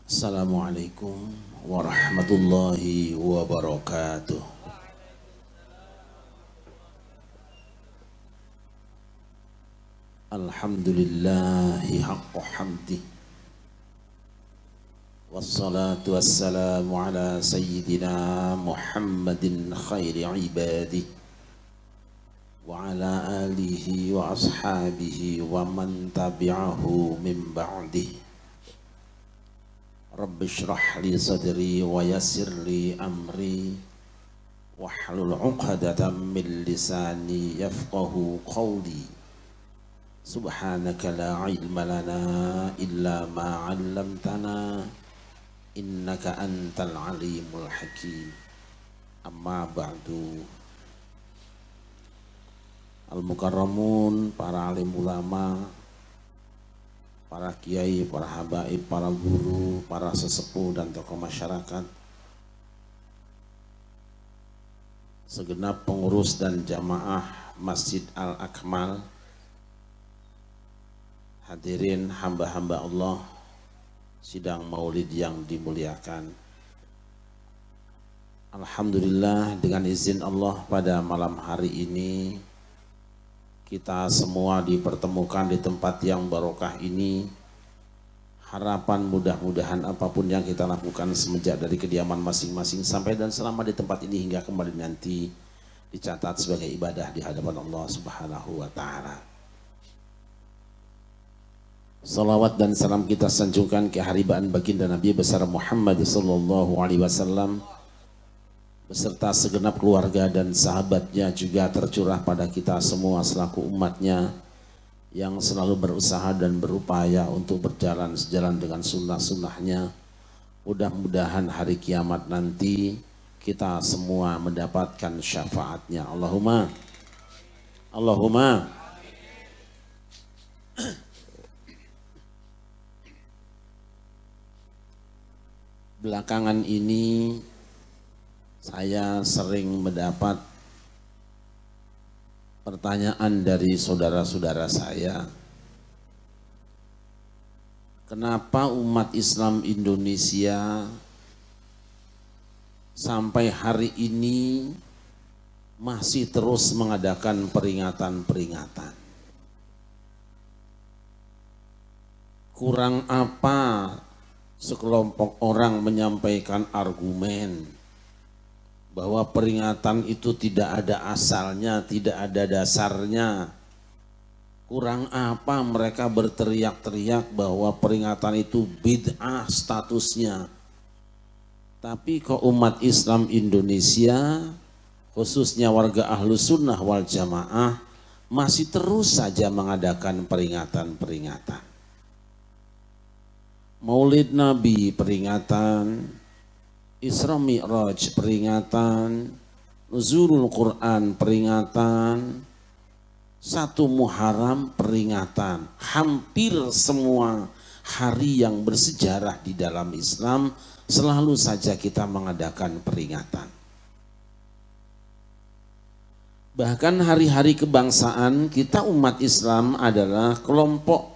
Assalamualaikum warahmatullahi wabarakatuh. Alhamdulillahi haqqa hamdih. Wassalatu wassalamu ala sayyidina Muhammadin khairi ibadih wa ala alihi wa ashabihi wa man tabi'ahu min ba'dih. Rabbi shrah li sadri wa yassir li amri wahlul 'uqdatam min lisani yafqahu qawli. Subhanaka la ilma lana illa ma 'allamtana innaka antal alimul hakim. Amma ba'du. Al-mukarramun, para alim ulama, para kiai, para habaib, para guru, para sesepuh dan tokoh masyarakat, segenap pengurus dan jamaah Masjid Al-Akmal, hadirin hamba-hamba Allah sidang maulid yang dimuliakan. Alhamdulillah, dengan izin Allah pada malam hari ini kita semua dipertemukan di tempat yang barokah ini. Harapan mudah-mudahan apapun yang kita lakukan semenjak dari kediaman masing-masing sampai dan selama di tempat ini hingga kembali nanti dicatat sebagai ibadah di hadapan Allah Subhanahu wa ta'ala. Salawat dan salam kita sanjungkan ke haribaan baginda Nabi besar Muhammad sallallahu alaihi wasallam beserta segenap keluarga dan sahabatnya, juga tercurah pada kita semua selaku umatnya yang selalu berusaha dan berupaya untuk berjalan sejalan dengan sunnah-sunnahnya. Mudah-mudahan hari kiamat nanti kita semua mendapatkan syafaatnya. Allahumma Allahumma. Belakangan ini saya sering mendapat pertanyaan dari saudara-saudara saya, kenapa umat Islam Indonesia sampai hari ini masih terus mengadakan peringatan-peringatan? Kurang apa sekelompok orang menyampaikan argumen bahwa peringatan itu tidak ada asalnya, tidak ada dasarnya? Kurang apa mereka berteriak-teriak bahwa peringatan itu bid'ah statusnya? Tapi kok umat Islam Indonesia, khususnya warga Ahlus Sunnah wal Jamaah, masih terus saja mengadakan peringatan-peringatan. Maulid Nabi peringatan, Isra Mi'raj peringatan, Nuzulul Quran peringatan, 1 Muharram peringatan. Hampir semua hari yang bersejarah di dalam Islam selalu saja kita mengadakan peringatan. Bahkan hari-hari kebangsaan kita umat Islam adalah kelompok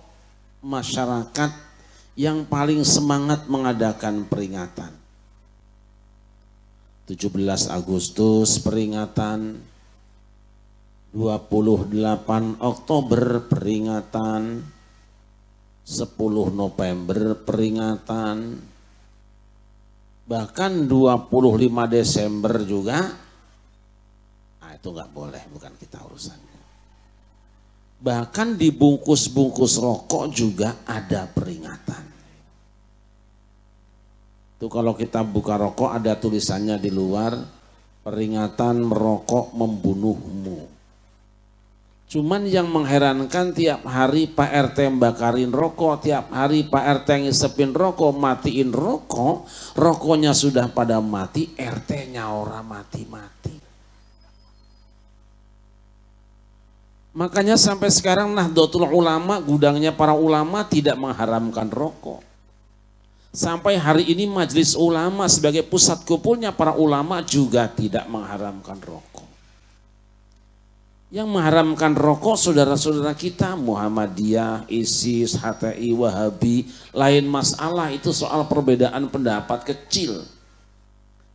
masyarakat yang paling semangat mengadakan peringatan. 17 Agustus peringatan, 28 Oktober peringatan, 10 November peringatan, bahkan 25 Desember juga. Nah, itu nggak boleh, bukan kita urusannya. Bahkan di bungkus-bungkus rokok juga ada peringatan. Itu kalau kita buka rokok ada tulisannya di luar, peringatan merokok membunuhmu. Cuman yang mengherankan, tiap hari Pak RT bakarin rokok, tiap hari Pak RT ngisepin rokok, matiin rokok, rokoknya sudah pada mati, RT-nya orang mati-mati. Makanya sampai sekarang Nahdlatul Ulama, gudangnya para ulama, tidak mengharamkan rokok. Sampai hari ini Majelis Ulama sebagai pusat kumpulnya para ulama juga tidak mengharamkan rokok. Yang mengharamkan rokok saudara-saudara kita Muhammadiyah, ISIS, HTI, Wahabi. Lain masalah, itu soal perbedaan pendapat kecil.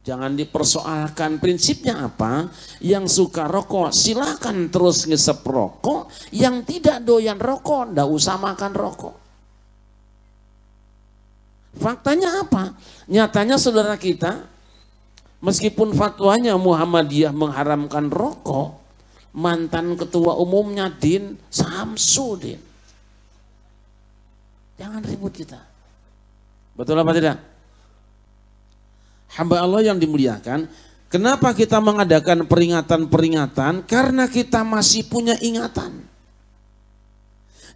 Jangan dipersoalkan. Prinsipnya apa? Yang suka rokok silakan terus ngisep rokok. Yang tidak doyan rokok ndak usah makan rokok. Faktanya apa? Nyatanya saudara kita, meskipun fatwanya Muhammadiyah mengharamkan rokok, mantan ketua umumnya Din Samsudin. Jangan ribut kita. Betul apa tidak? Hamba Allah yang dimuliakan, kenapa kita mengadakan peringatan-peringatan? Karena kita masih punya ingatan.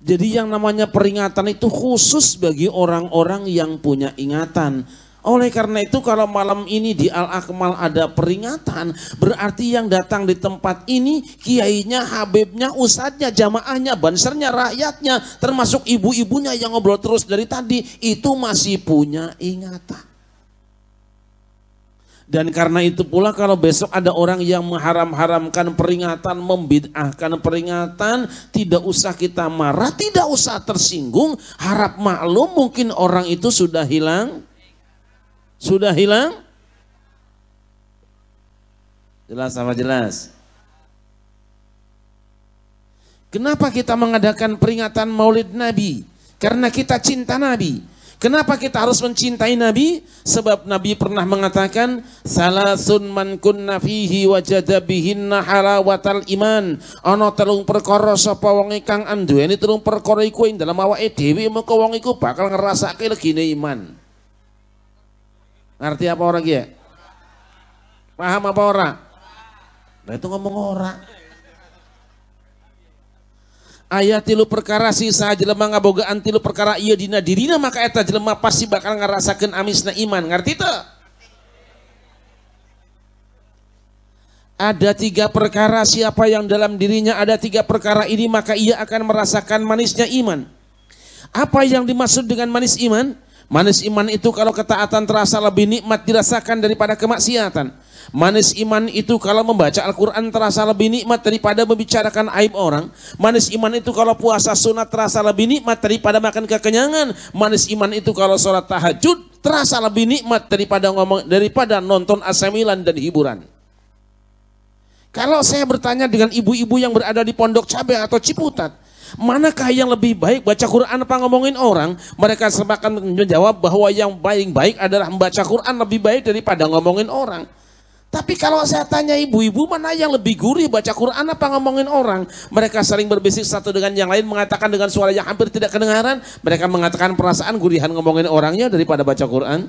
Jadi yang namanya peringatan itu khusus bagi orang-orang yang punya ingatan. Oleh karena itu kalau malam ini di Al-Akmal ada peringatan, berarti yang datang di tempat ini kiainya, habibnya, ustadznya, jamaahnya, bansernya, rakyatnya, termasuk ibu-ibunya yang ngobrol terus dari tadi, itu masih punya ingatan. Dan karena itu pula kalau besok ada orang yang mengharam-haramkan peringatan, membid'ahkan peringatan, tidak usah kita marah, tidak usah tersinggung, harap maklum mungkin orang itu sudah hilang. Sudah hilang? Jelas apa jelas? Kenapa kita mengadakan peringatan Maulid Nabi? Karena kita cinta Nabi. Kenapa kita harus mencintai Nabi? Sebab Nabi pernah mengatakan, salasun man kunna fihi wajada bihinna halawatal iman. Ana telung perkara sapa wong kang anduweni telung perkara iku ing dalam awake dhewe, mengko wong iku bakal ngrasake legine iman. Ngerti apa orang ya? Paham apa ora? Nah itu ngomong ora. Ayat tilu perkara sisa jelema ngabogaan tilu perkara iya dina dirina, maka eta jelema pasti bakal ngerasakeun amisna iman. Ngerti teu? Ada 3 perkara, siapa yang dalam dirinya ada 3 perkara ini maka ia akan merasakan manisnya iman. Apa yang dimaksud dengan manis iman? Manis iman itu kalau ketaatan terasa lebih nikmat dirasakan daripada kemaksiatan. Manis iman itu kalau membaca Al-Quran terasa lebih nikmat daripada membicarakan aib orang. Manis iman itu kalau puasa sunat terasa lebih nikmat daripada makan kekenyangan. Manis iman itu kalau sholat tahajud terasa lebih nikmat daripada nonton asamilan dan hiburan. Kalau saya bertanya dengan ibu-ibu yang berada di Pondok Cabe atau Ciputat, manakah yang lebih baik, baca Quran apa ngomongin orang? Mereka akan menjawab bahwa yang paling baik adalah membaca Quran lebih baik daripada ngomongin orang. Tapi kalau saya tanya ibu-ibu, mana yang lebih gurih, baca Quran apa ngomongin orang? Mereka saling berbisik satu dengan yang lain, mengatakan dengan suara yang hampir tidak kedengaran. Mereka mengatakan perasaan gurihan ngomongin orangnya daripada baca Quran.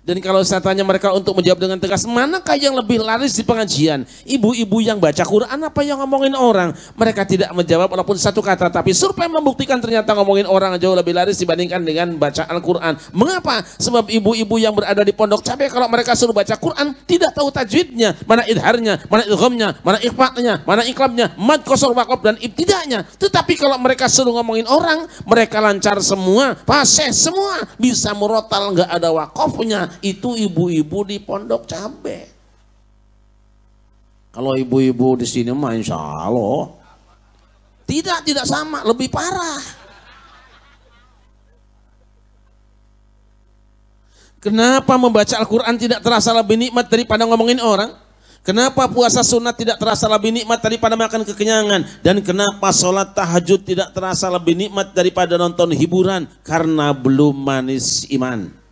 Dan kalau saya tanya mereka untuk menjawab dengan tegas, manakah yang lebih laris di pengajian? Ibu-ibu yang baca Quran apa yang ngomongin orang? Mereka tidak menjawab walaupun satu kata, tapi survei membuktikan ternyata ngomongin orang jauh lebih laris dibandingkan dengan baca Al-Quran. Mengapa? Sebab ibu-ibu yang berada di Pondok Cabe kalau mereka suruh baca Quran tidak tahu tajwidnya, mana idharnya, mana idghamnya, mana ikhfatnya, mana iklabnya, mad qasar waqaf dan ibtidanya. Tetapi kalau mereka suruh ngomongin orang, mereka lancar semua, fasih semua, bisa murotal, nggak ada waqafnya. Itu ibu-ibu di Pondok Cabe. Kalau ibu-ibu di sini mah insya Allah tidak sama, lebih parah. Kenapa membaca Al-Quran tidak terasa lebih nikmat daripada ngomongin orang? Kenapa puasa sunat tidak terasa lebih nikmat daripada makan kekenyangan? Dan kenapa sholat tahajud tidak terasa lebih nikmat daripada nonton hiburan? Karena belum manis iman.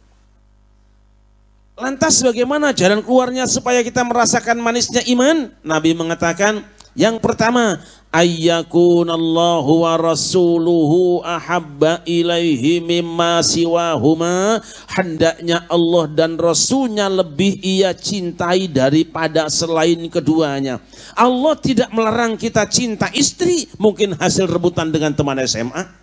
Lantas bagaimana jalan keluarnya supaya kita merasakan manisnya iman? Nabi mengatakan, yang pertama, ayyakunallahu wa rasuluhu ahabba ilaihi mimma siwahuma. Hendaknya Allah dan Rasulnya lebih ia cintai daripada selain keduanya. Allah tidak melarang kita cinta istri, mungkin hasil rebutan dengan teman SMA.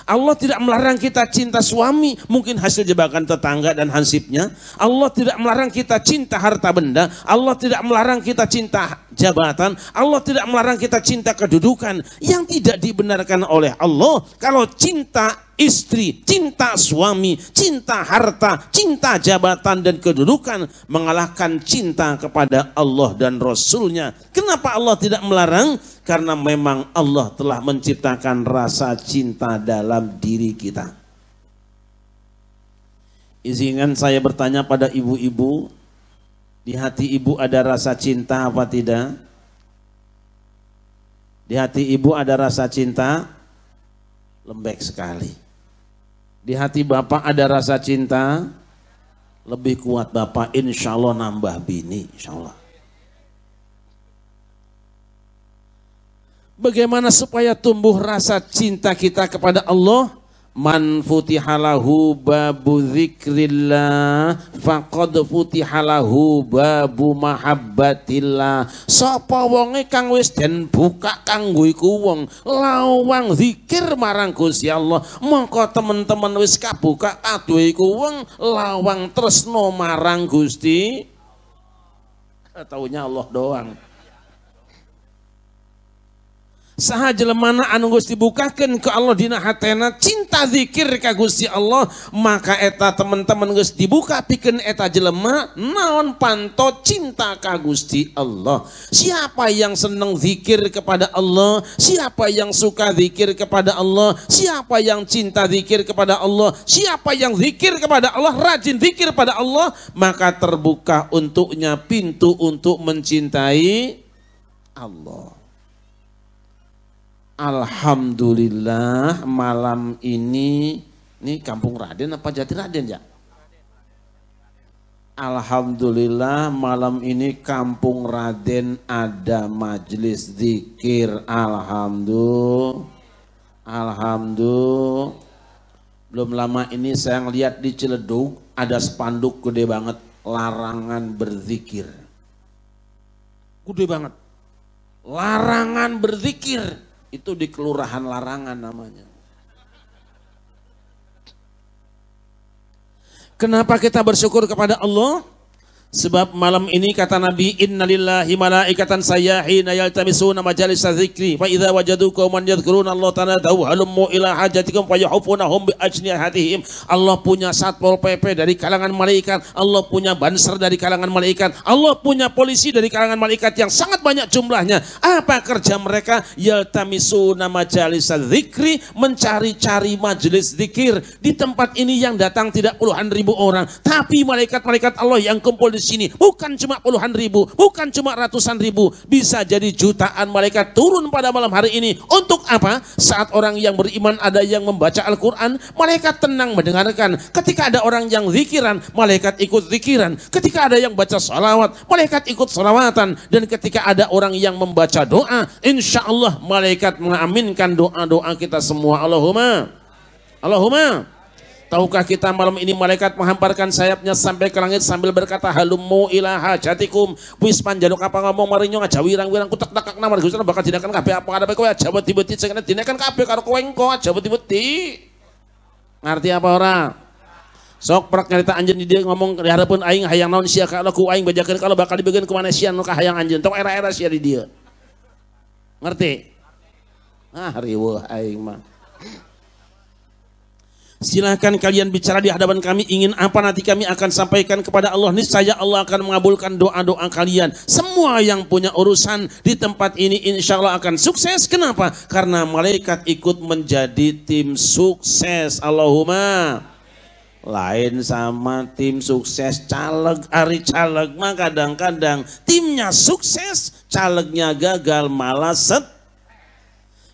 Allah tidak melarang kita cinta suami, mungkin hasil jebakan tetangga dan hansipnya. Allah tidak melarang kita cinta harta benda. Allah tidak melarang kita cinta jabatan. Allah tidak melarang kita cinta kedudukan yang tidak dibenarkan oleh Allah. Kalau cinta istri, cinta suami, cinta harta, cinta jabatan dan kedudukan mengalahkan cinta kepada Allah dan Rasulnya. Kenapa Allah tidak melarang? Karena memang Allah telah menciptakan rasa cinta dalam diri kita. Izinkan saya bertanya pada ibu-ibu, di hati ibu ada rasa cinta apa tidak? Di hati ibu ada rasa cinta? Lembek sekali. Di hati bapak ada rasa cinta? Lebih kuat bapak, insya Allah nambah bini, insya Allah. Bagaimana supaya tumbuh rasa cinta kita kepada Allah? Man futihalahu babu dzikrillah faqad futihalahu babu mahabbatillah. Sapa wonge kang wis den buka kanggo iku wong lawang zikir marang Gusti Allah, mongko teman-teman wis kabuka kadhe iku wong lawang tresno marang Gusti. Taunya Allah doang. Saha jelemana anu geus dibukakeun ke Allah dina hatena cinta zikir ka Gusti Allah, maka eta teman-teman geus dibuka pikeun eta jelema naon panto cinta ka Gusti Allah. Siapa yang senang zikir kepada Allah, siapa yang suka zikir kepada Allah, siapa yang cinta zikir kepada Allah, siapa yang zikir kepada Allah, rajin zikir pada Allah, maka terbuka untuknya pintu untuk mencintai Allah. Alhamdulillah malam ini Kampung Raden apa Jati Raden ya? Alhamdulillah malam ini Kampung Raden ada majelis zikir. Alhamdulillah. Belum lama ini saya ngeliat di Ciledug ada spanduk gede banget, larangan berzikir. Gede banget. Larangan berzikir. Itu di Kelurahan Larangan namanya. Kenapa kita bersyukur kepada Allah? Sebab malam ini kata Nabi, innalillahi malaikatan sayyahina yaltamisuna majalisa dzikri fa idza wajadu qauman yadhkuruna Allah ta'ala halummu ila hajatikum fayuhibunahum bi ajnihatihim. Allah punya satpol PP dari kalangan malaikat, Allah punya banser dari kalangan malaikat, Allah punya polisi dari kalangan malaikat yang sangat banyak jumlahnya. Apa kerja mereka? Yaltamisuna majalisa dzikri, mencari-cari majelis zikir. Di tempat ini yang datang tidak puluhan ribu orang, tapi malaikat-malaikat Allah yang kumpul di sini bukan cuma puluhan ribu, bukan cuma ratusan ribu, bisa jadi jutaan malaikat turun pada malam hari ini. Untuk apa? Saat orang yang beriman ada yang membaca Al-Quran, malaikat tenang mendengarkan. Ketika ada orang yang zikiran, malaikat ikut zikiran. Ketika ada yang baca salawat, malaikat ikut salawatan. Dan ketika ada orang yang membaca doa, insya Allah malaikat mengaminkan doa-doa kita semua. Allahumma. Tahukah kita malam ini malaikat menghamparkan sayapnya sampai ke langit sambil berkata halummu ila hajatikum. Wis panjaluk apa ngomong marinyo ngajawirang-wirang kutak-takak namar Gusti bakal dinakan kabeh apa ada kowe aja beti-beti sing dinakan kabeh karo kowe engko aja beti-beti. Ngerti apa ora? Sok prak nyarita anjeun di dia ngomong di harapan aing hayang naon sia ka ku aing bajakeun kalau bakal dibegeun ku manesian nu ka hayang anjeun. Tok era-era sia di dia. Ngerti? Riweuh aing mah. Silahkan kalian bicara di hadapan kami, ingin apa nanti kami akan sampaikan kepada Allah. Niscaya Allah akan mengabulkan doa-doa kalian. Semua yang punya urusan di tempat ini insya Allah akan sukses. Kenapa? Karena malaikat ikut menjadi tim sukses. Allahumma. Lain sama tim sukses caleg, ari caleg mah kadang-kadang timnya sukses, calegnya gagal malah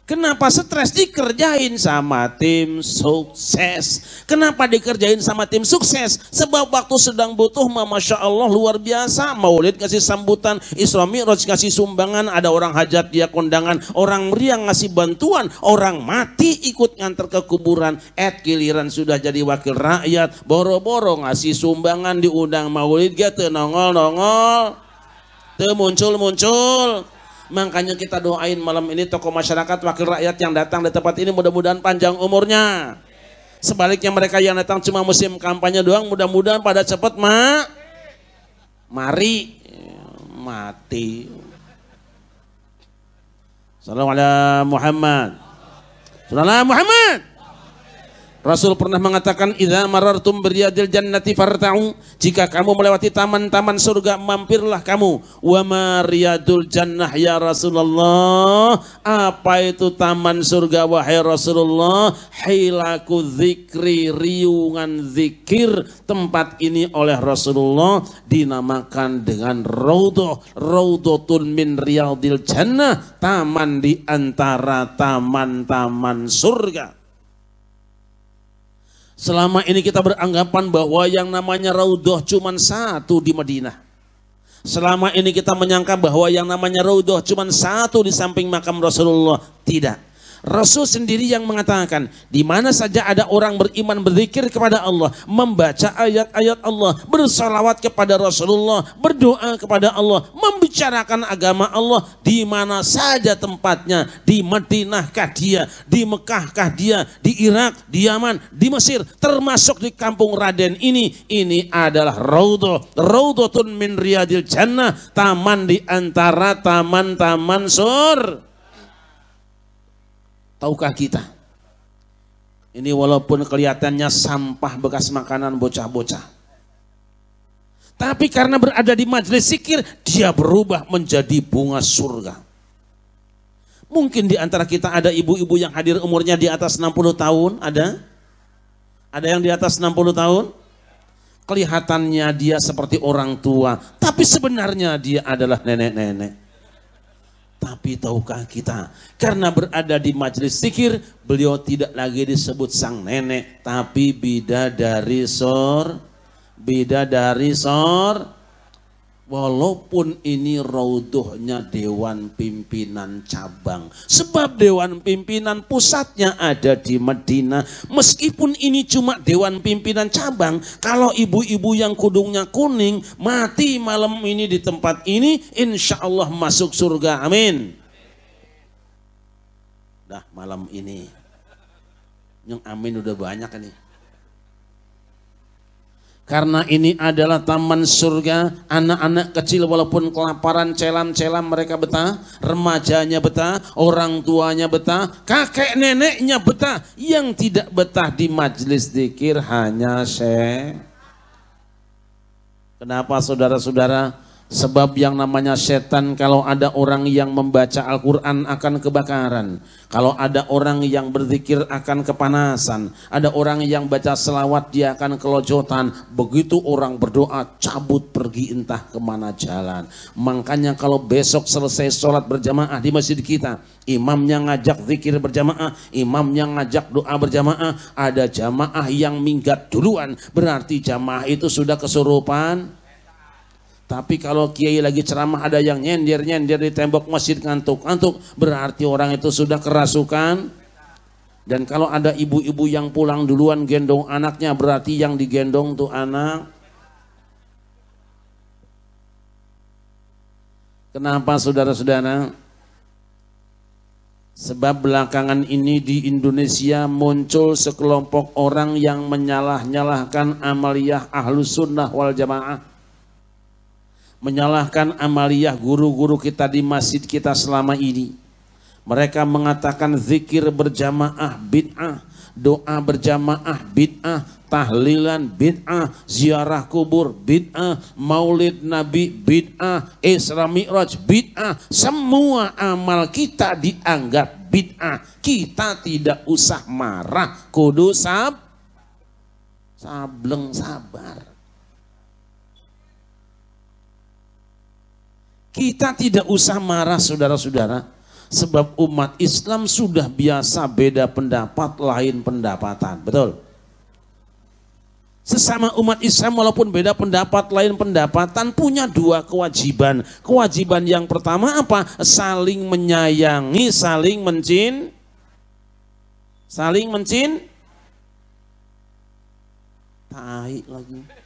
Kenapa stres? Dikerjain sama tim sukses. Kenapa dikerjain sama tim sukses? Sebab waktu sedang butuh, Masya Allah luar biasa. Maulid ngasih sambutan, Isra Mi'raj ngasih sumbangan, ada orang hajat dia kondangan, orang meriang ngasih bantuan, orang mati ikut nganter ke kuburan. Giliran sudah jadi wakil rakyat, boro-boro ngasih sumbangan diundang maulid gitu, nongol-nongol, tuh muncul-muncul. Makanya kita doain malam ini tokoh masyarakat, wakil rakyat yang datang di tempat ini mudah-mudahan panjang umurnya. Sebaliknya mereka yang datang cuma musim kampanye doang, mudah-mudahan pada cepat mati. Sallallahu ala Muhammad. Sallallahu Muhammad. Rasul pernah mengatakan, idza marartum biryadil jannati farta'u, jika kamu melewati taman-taman surga mampirlah kamu. Wa ma riyadul jannah ya Rasulullah, apa itu taman surga wahai Rasulullah? Hilaku dzikri, riungan zikir. Tempat ini oleh Rasulullah dinamakan dengan raudhah, raudhatun min riyadil jannah, taman di antara taman-taman surga. Selama ini kita beranggapan bahwa yang namanya raudhah cuma satu di Madinah. Selama ini kita menyangka bahwa yang namanya raudhah cuma satu di samping makam Rasulullah. Tidak. Rasul sendiri yang mengatakan, di mana saja ada orang beriman berzikir kepada Allah, membaca ayat-ayat Allah, bersalawat kepada Rasulullah, berdoa kepada Allah, membicarakan agama Allah, di mana saja tempatnya, di Madinahkah dia, di Mekahkah dia, di Irak, di Yaman, di Mesir, termasuk di kampung Raden ini adalah raudhah, raudhatun min riyadil jannah, taman di antara taman-taman surga. Tahukah kita, ini walaupun kelihatannya sampah bekas makanan bocah-bocah, tapi karena berada di majelis zikir, dia berubah menjadi bunga surga. Mungkin di antara kita ada ibu-ibu yang hadir umurnya di atas 60 tahun, ada? Ada yang di atas 60 tahun? Kelihatannya dia seperti orang tua, tapi sebenarnya dia adalah nenek-nenek. Tapi tahukah kita, karena berada di majelis zikir, beliau tidak lagi disebut sang nenek, tapi bidadari sor. Walaupun ini raudhahnya Dewan Pimpinan Cabang, sebab Dewan Pimpinan pusatnya ada di Madinah. Meskipun ini cuma Dewan Pimpinan Cabang, kalau ibu-ibu yang kudungnya kuning mati malam ini di tempat ini, insya Allah masuk surga, amin. Dah malam ini yang amin udah banyak nih. Karena ini adalah taman surga, anak-anak kecil walaupun kelaparan, celam-celam mereka betah, remajanya betah, orang tuanya betah, kakek neneknya betah. Yang tidak betah di majelis zikir hanya syekh. Kenapa saudara-saudara? Sebab yang namanya setan, kalau ada orang yang membaca Al-Quran akan kebakaran. Kalau ada orang yang berzikir akan kepanasan. Ada orang yang baca selawat dia akan kelojotan. Begitu orang berdoa cabut pergi entah kemana jalan. Makanya kalau besok selesai sholat berjamaah di masjid kita, imamnya ngajak zikir berjamaah, imamnya ngajak doa berjamaah, ada jamaah yang minggat duluan, berarti jamaah itu sudah kesurupan. Tapi kalau kiai lagi ceramah ada yang nyender-nyender di tembok masjid ngantuk-ngantuk, berarti orang itu sudah kerasukan. Dan kalau ada ibu-ibu yang pulang duluan gendong anaknya, berarti yang digendong tuh anak. Kenapa saudara-saudara? Sebab belakangan ini di Indonesia muncul sekelompok orang yang menyalah-nyalahkan amaliyah Ahlus Sunnah wal Jamaah. Menyalahkan amaliyah guru-guru kita di masjid kita selama ini. Mereka mengatakan zikir berjamaah bid'ah, doa berjamaah bid'ah, tahlilan bid'ah, ziarah kubur bid'ah, maulid nabi bid'ah, Isra Mi'raj bid'ah. Semua amal kita dianggap bid'ah. Kita tidak usah marah, kudu sableng sabar. Kita tidak usah marah saudara-saudara, sebab umat Islam sudah biasa beda pendapat, lain pendapatan, betul? Sesama umat Islam walaupun beda pendapat, lain pendapatan, punya dua kewajiban. Kewajiban yang pertama apa? Saling menyayangi, saling tai lagi.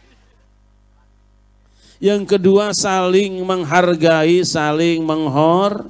Yang kedua saling menghargai, saling menghor.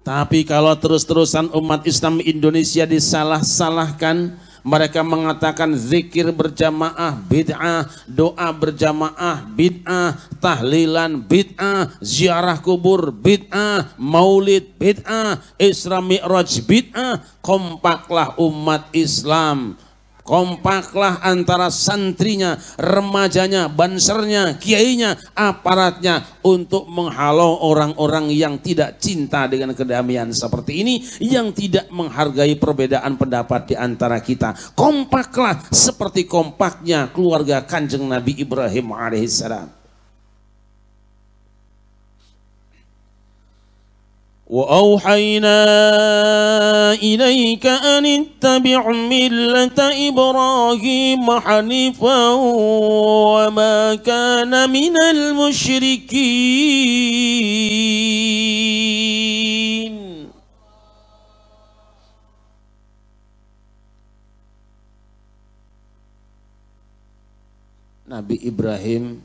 Tapi kalau terus-terusan umat Islam Indonesia disalah-salahkan, Mereka mengatakan zikir berjamaah bid'ah, doa berjamaah bid'ah, tahlilan bid'ah, ziarah kubur bid'ah, maulid bid'ah, Isra Mi'raj bid'ah. Kompaklah umat Islam, kompaklah antara santrinya, remajanya, bansernya, kiainya, aparatnya untuk menghalau orang-orang yang tidak cinta dengan kedamaian seperti ini, yang tidak menghargai perbedaan pendapat di antara kita. Kompaklah seperti kompaknya keluarga Kanjeng Nabi Ibrahim alaihissalam. وَأَوْحَيْنَا إِلَيْكَ أَنِ اتَّبِعْ مِلَّةَ إِبْرَاهِيمَ حَنِيفًا وَمَا كَانَ مِنَ الْمُشْرِكِينَ. Nabi Ibrahim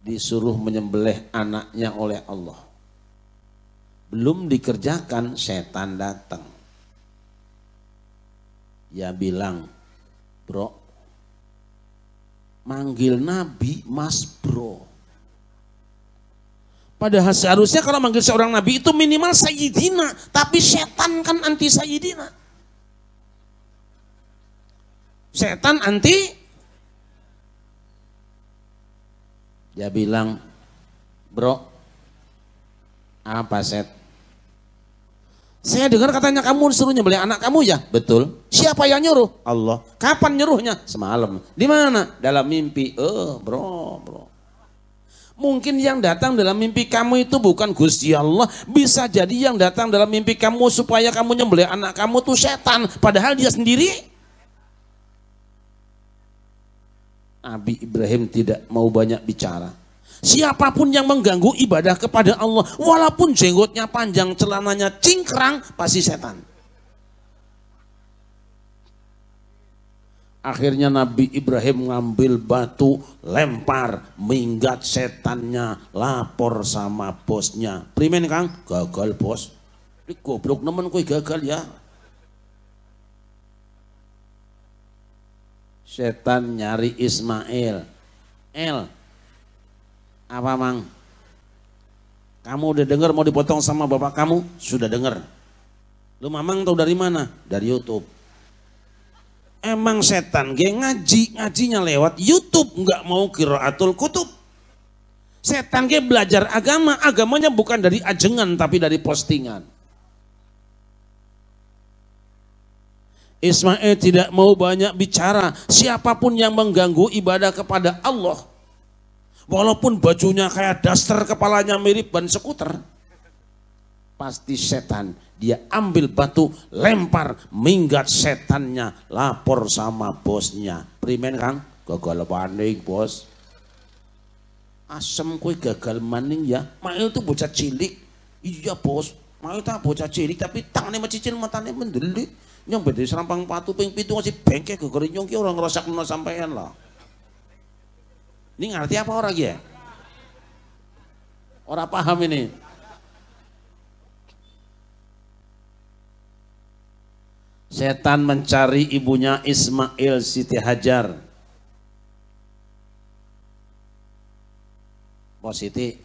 disuruh menyembelih anaknya oleh Allah. Belum dikerjakan, setan datang. Dia bilang, bro, manggil Nabi mas bro. Padahal seharusnya kalau manggil seorang Nabi itu minimal Sayyidina. Tapi setan kan anti Sayyidina. Setan anti. Dia bilang, bro, apa set? Saya dengar katanya kamu disuruh nyembelih anak kamu ya? Betul. Siapa yang nyuruh? Allah. Kapan nyuruhnya? Semalam. Di mana? Dalam mimpi. Bro. Mungkin yang datang dalam mimpi kamu itu bukan Gusti Allah. Bisa jadi yang datang dalam mimpi kamu supaya kamu nyembelih anak kamu tuh setan. Padahal dia sendiri. Nabi Ibrahim tidak mau banyak bicara. Siapapun yang mengganggu ibadah kepada Allah, walaupun jenggotnya panjang, celananya cingkrang, pasti setan. Akhirnya Nabi Ibrahim ngambil batu, lempar, minggat setannya, lapor sama bosnya. Primen Kang? Gagal bos. Ini goblok nemen kue gagal ya. Setan nyari Ismail. Apa mang? Kamu udah dengar mau dipotong sama bapak kamu? Sudah dengar. Lu mamang tahu dari mana? Dari YouTube. Emang setan ngajinya lewat YouTube, nggak mau qiraatul kutub. Setan belajar agama, agamanya bukan dari ajengan tapi dari postingan. Ismail tidak mau banyak bicara. Siapapun yang mengganggu ibadah kepada Allah, walaupun bajunya kayak daster, kepalanya mirip ban skuter, pasti setan. Dia ambil batu, lempar, minggat setannya, lapor sama bosnya. Primen Kang? Gagal maning bos. Asem kue gagal maning ya. Mail tuh bocah cilik. Iya bos, Mail tak bocah cilik tapi tangannya macicil, matanya mendelik. Yang beda serampang patu ping pitu ngasih bengkek gegeri nyong ki orang ngerosak nuna sampean lah. Ini ngerti apa orang ya? Orang paham ini. Setan mencari ibunya Ismail, Siti Hajar. Positi.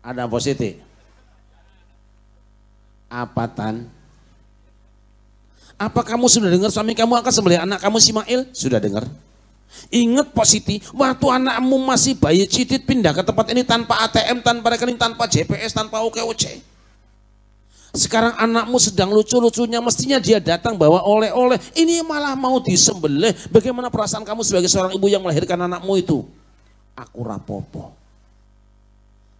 Ada positi. Apa tan? Apa kamu sudah dengar suami kamu akan sembelih anak kamu Ismail? Sudah dengar. Ingat positi, waktu anakmu masih bayi cidit pindah ke tempat ini tanpa ATM, tanpa rekening, tanpa JPS, tanpa OKOC. Sekarang anakmu sedang lucu-lucunya, mestinya dia datang bawa oleh-oleh. Ini malah mau disembelih. Bagaimana perasaan kamu sebagai seorang ibu yang melahirkan anakmu itu? Aku rapopo.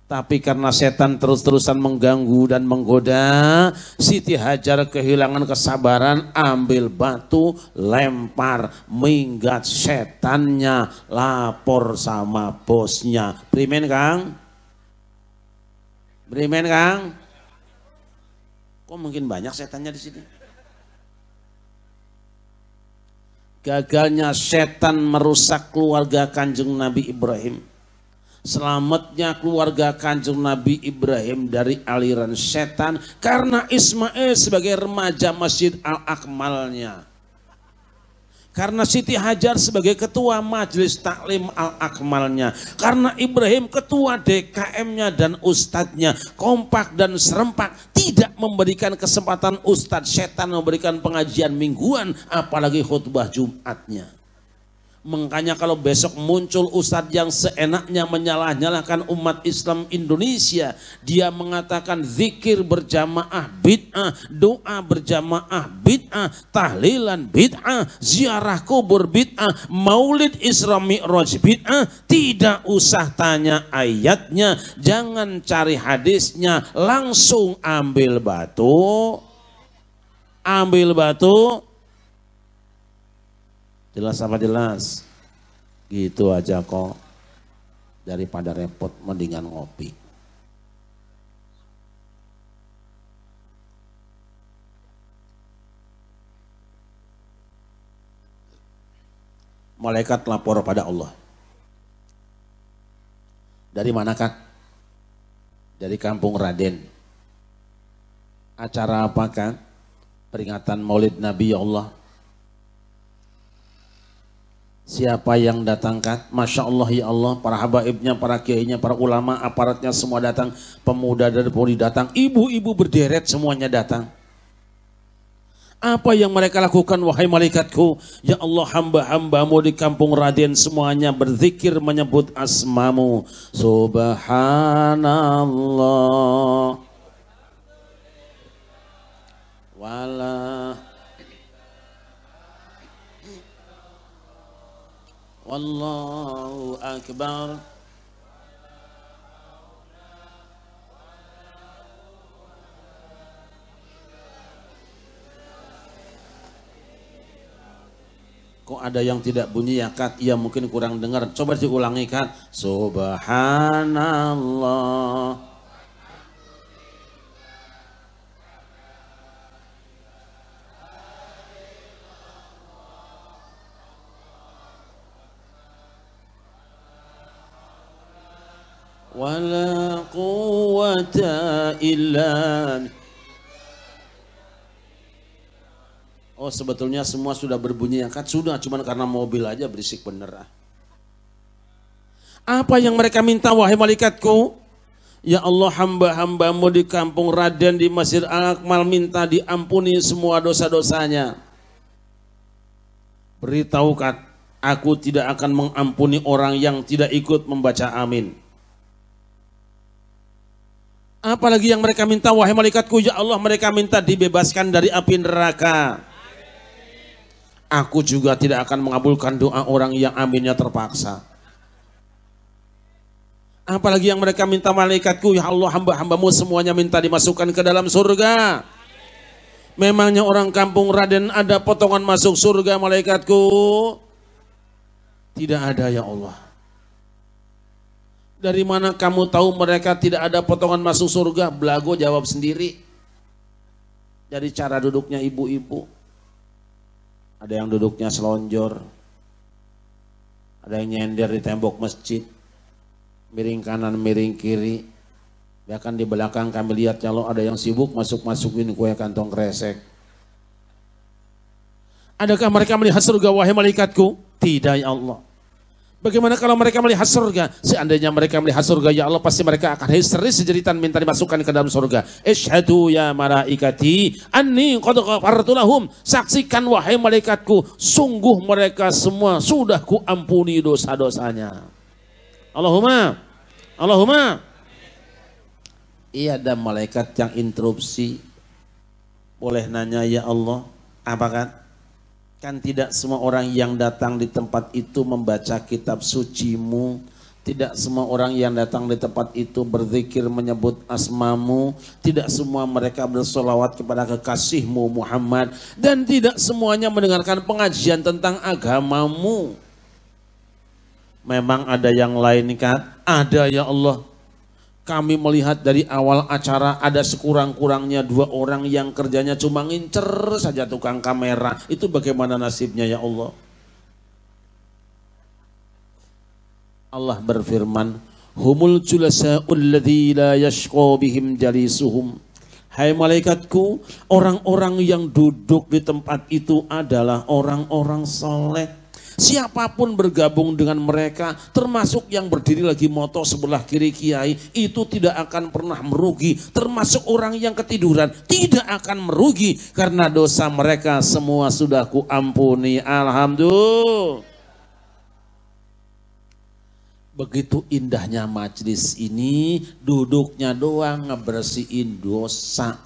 Tapi karena setan terus-terusan mengganggu dan menggoda, Siti Hajar kehilangan kesabaran, ambil batu, lempar, minggat setannya, lapor sama bosnya. Primen Kang? Primen Kang? Kok mungkin banyak setannya di sini? Gagalnya setan merusak keluarga Kanjeng Nabi Ibrahim. Selamatnya keluarga Kanjeng Nabi Ibrahim dari aliran setan karena Ismail sebagai remaja Masjid Al-Akmalnya. Karena Siti Hajar sebagai ketua Majelis Taklim Al-Akmalnya. Karena Ibrahim ketua DKM-nya dan ustadznya. Kompak dan serempak. Tidak memberikan kesempatan ustadz setan memberikan pengajian mingguan. Apalagi khutbah Jumatnya. Makanya kalau besok muncul ustadz yang seenaknya menyalah-nyalahkan umat Islam Indonesia, dia mengatakan zikir berjamaah bid'ah, doa berjamaah bid'ah, tahlilan bid'ah, ziarah kubur bid'ah, maulid Isra Mi'raj bid'ah, tidak usah tanya ayatnya, jangan cari hadisnya, langsung ambil batu. Jelas apa jelas? Gitu aja kok. Daripada repot mendingan ngopi. Malaikat lapor pada Allah. Dari mana Kak? Dari Kampung Raden. Acara apa Kak? Peringatan Maulid Nabi ya Allah. Siapa yang datang Kak? Masya Allah ya Allah, para habaibnya, para kiainya, para ulama, aparatnya semua datang. Pemuda dan pemudi datang, ibu-ibu berderet semuanya datang. Apa yang mereka lakukan wahai malaikatku? Ya Allah, hamba-hambamu di Kampung Raden semuanya berzikir menyebut asmamu. Subhanallah. Wala Wallahu akbar. Kok ada yang tidak bunyi ya Kat? Ya mungkin kurang dengar. Coba diulangi Kat. Subhanallah. Wala quwwata illa. Oh sebetulnya semua sudah berbunyi ya Kak? Sudah, cuman karena mobil aja berisik bener. Apa yang mereka minta wahai malaikatku? Ya Allah, hamba-hambamu di Kampung Raden di Masjid Al-Akmal minta diampuni semua dosa-dosanya. Beritahu Kak, aku tidak akan mengampuni orang yang tidak ikut membaca amin. Apalagi yang mereka minta wahai malaikatku, ya Allah, mereka minta dibebaskan dari api neraka. Aku juga tidak akan mengabulkan doa orang yang aminnya terpaksa. Apalagi yang mereka minta malaikatku, ya Allah, hamba-hambamu semuanya minta dimasukkan ke dalam surga. Memangnya orang Kampung Raden ada potongan masuk surga malaikatku? Tidak ada ya Allah. Dari mana kamu tahu mereka tidak ada potongan masuk surga? Belago jawab sendiri. Dari cara duduknya ibu-ibu. Ada yang duduknya selonjor. Ada yang nyender di tembok masjid. Miring kanan, miring kiri. Bahkan di belakang kami lihat kalau ada yang sibuk masuk-masukin kue kantong kresek. Adakah mereka melihat surga wahai malaikatku? Tidak ya Allah. Bagaimana kalau mereka melihat surga? Seandainya mereka melihat surga, ya Allah, pasti mereka akan histeris sejeritan minta dimasukkan ke dalam surga. Isyhadu ya malaikati anni qad ghafartu lahum. Saksikan wahai malaikatku, sungguh mereka semua sudah kuampuni dosa-dosanya. Allahumma. Iya, ada malaikat yang interupsi. Boleh nanya ya Allah, apa kan? Kan tidak semua orang yang datang di tempat itu membaca kitab sucimu. Tidak semua orang yang datang di tempat itu berzikir menyebut asmamu. Tidak semua mereka bersolawat kepada kekasihmu Muhammad. Dan tidak semuanya mendengarkan pengajian tentang agamamu. Memang ada yang lain kan? Ada ya Allah. Kami melihat dari awal acara ada sekurang-kurangnya 2 orang yang kerjanya cuma ngincer saja tukang kamera. Itu bagaimana nasibnya ya Allah? Allah berfirman, humul julasa'ul ladzi la yashqa bihim jalisuhum. Hai malaikatku, orang-orang yang duduk di tempat itu adalah orang-orang soleh. Siapapun bergabung dengan mereka, termasuk yang berdiri lagi moto sebelah kiri kiai, itu tidak akan pernah merugi. Termasuk orang yang ketiduran, tidak akan merugi. Karena dosa mereka semua sudah kuampuni. Alhamdulillah. Begitu indahnya majlis ini, duduknya doang ngebersihin dosa.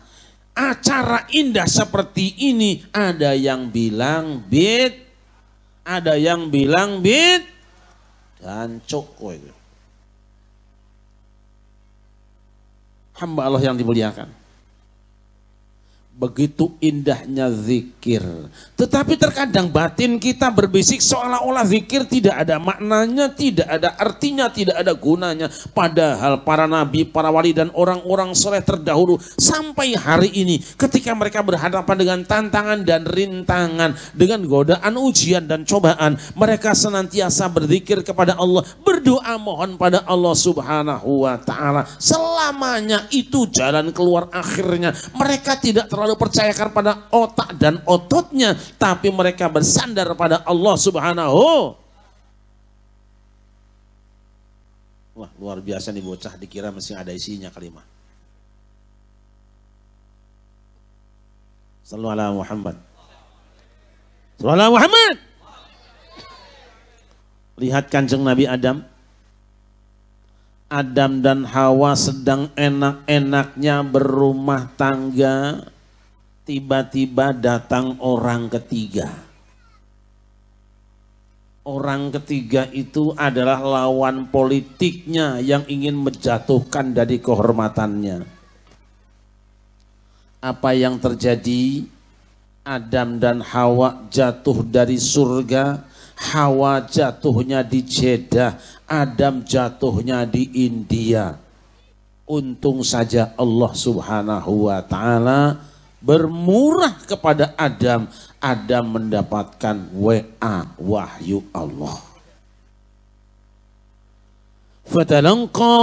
Acara indah seperti ini, ada yang bilang bid, ada yang bilang bid, dan cokoi. Hamba Allah yang dimuliakan. Begitu indahnya zikir. Tetapi terkadang batin kita berbisik seolah-olah zikir tidak ada maknanya, tidak ada artinya, tidak ada gunanya. Padahal para nabi, para wali dan orang-orang soleh terdahulu sampai hari ini ketika mereka berhadapan dengan tantangan dan rintangan, dengan godaan ujian dan cobaan, mereka senantiasa berzikir kepada Allah, berdoa mohon pada Allah Subhanahu wa ta'ala. Selamanya itu jalan keluar akhirnya. Mereka tidak terlalu percayakan pada otak dan ototnya, tapi mereka bersandar pada Allah Subhanahu. Wah, luar biasa nih bocah, dikira mesti ada isinya kalimat. Sallu ala Muhammad. Sallu ala Muhammad. Lihat kanjeng Nabi Adam. Adam dan Hawa sedang enak-enaknya berumah tangga. Tiba-tiba datang orang ketiga. Orang ketiga itu adalah lawan politiknya yang ingin menjatuhkan dari kehormatannya. Apa yang terjadi? Adam dan Hawa jatuh dari surga. Hawa jatuhnya di Jeddah. Adam jatuhnya di India. Untung saja Allah Subhanahu wa ta'ala bermurah kepada Adam. Adam mendapatkan WA wahyu Allah. Fatalaqa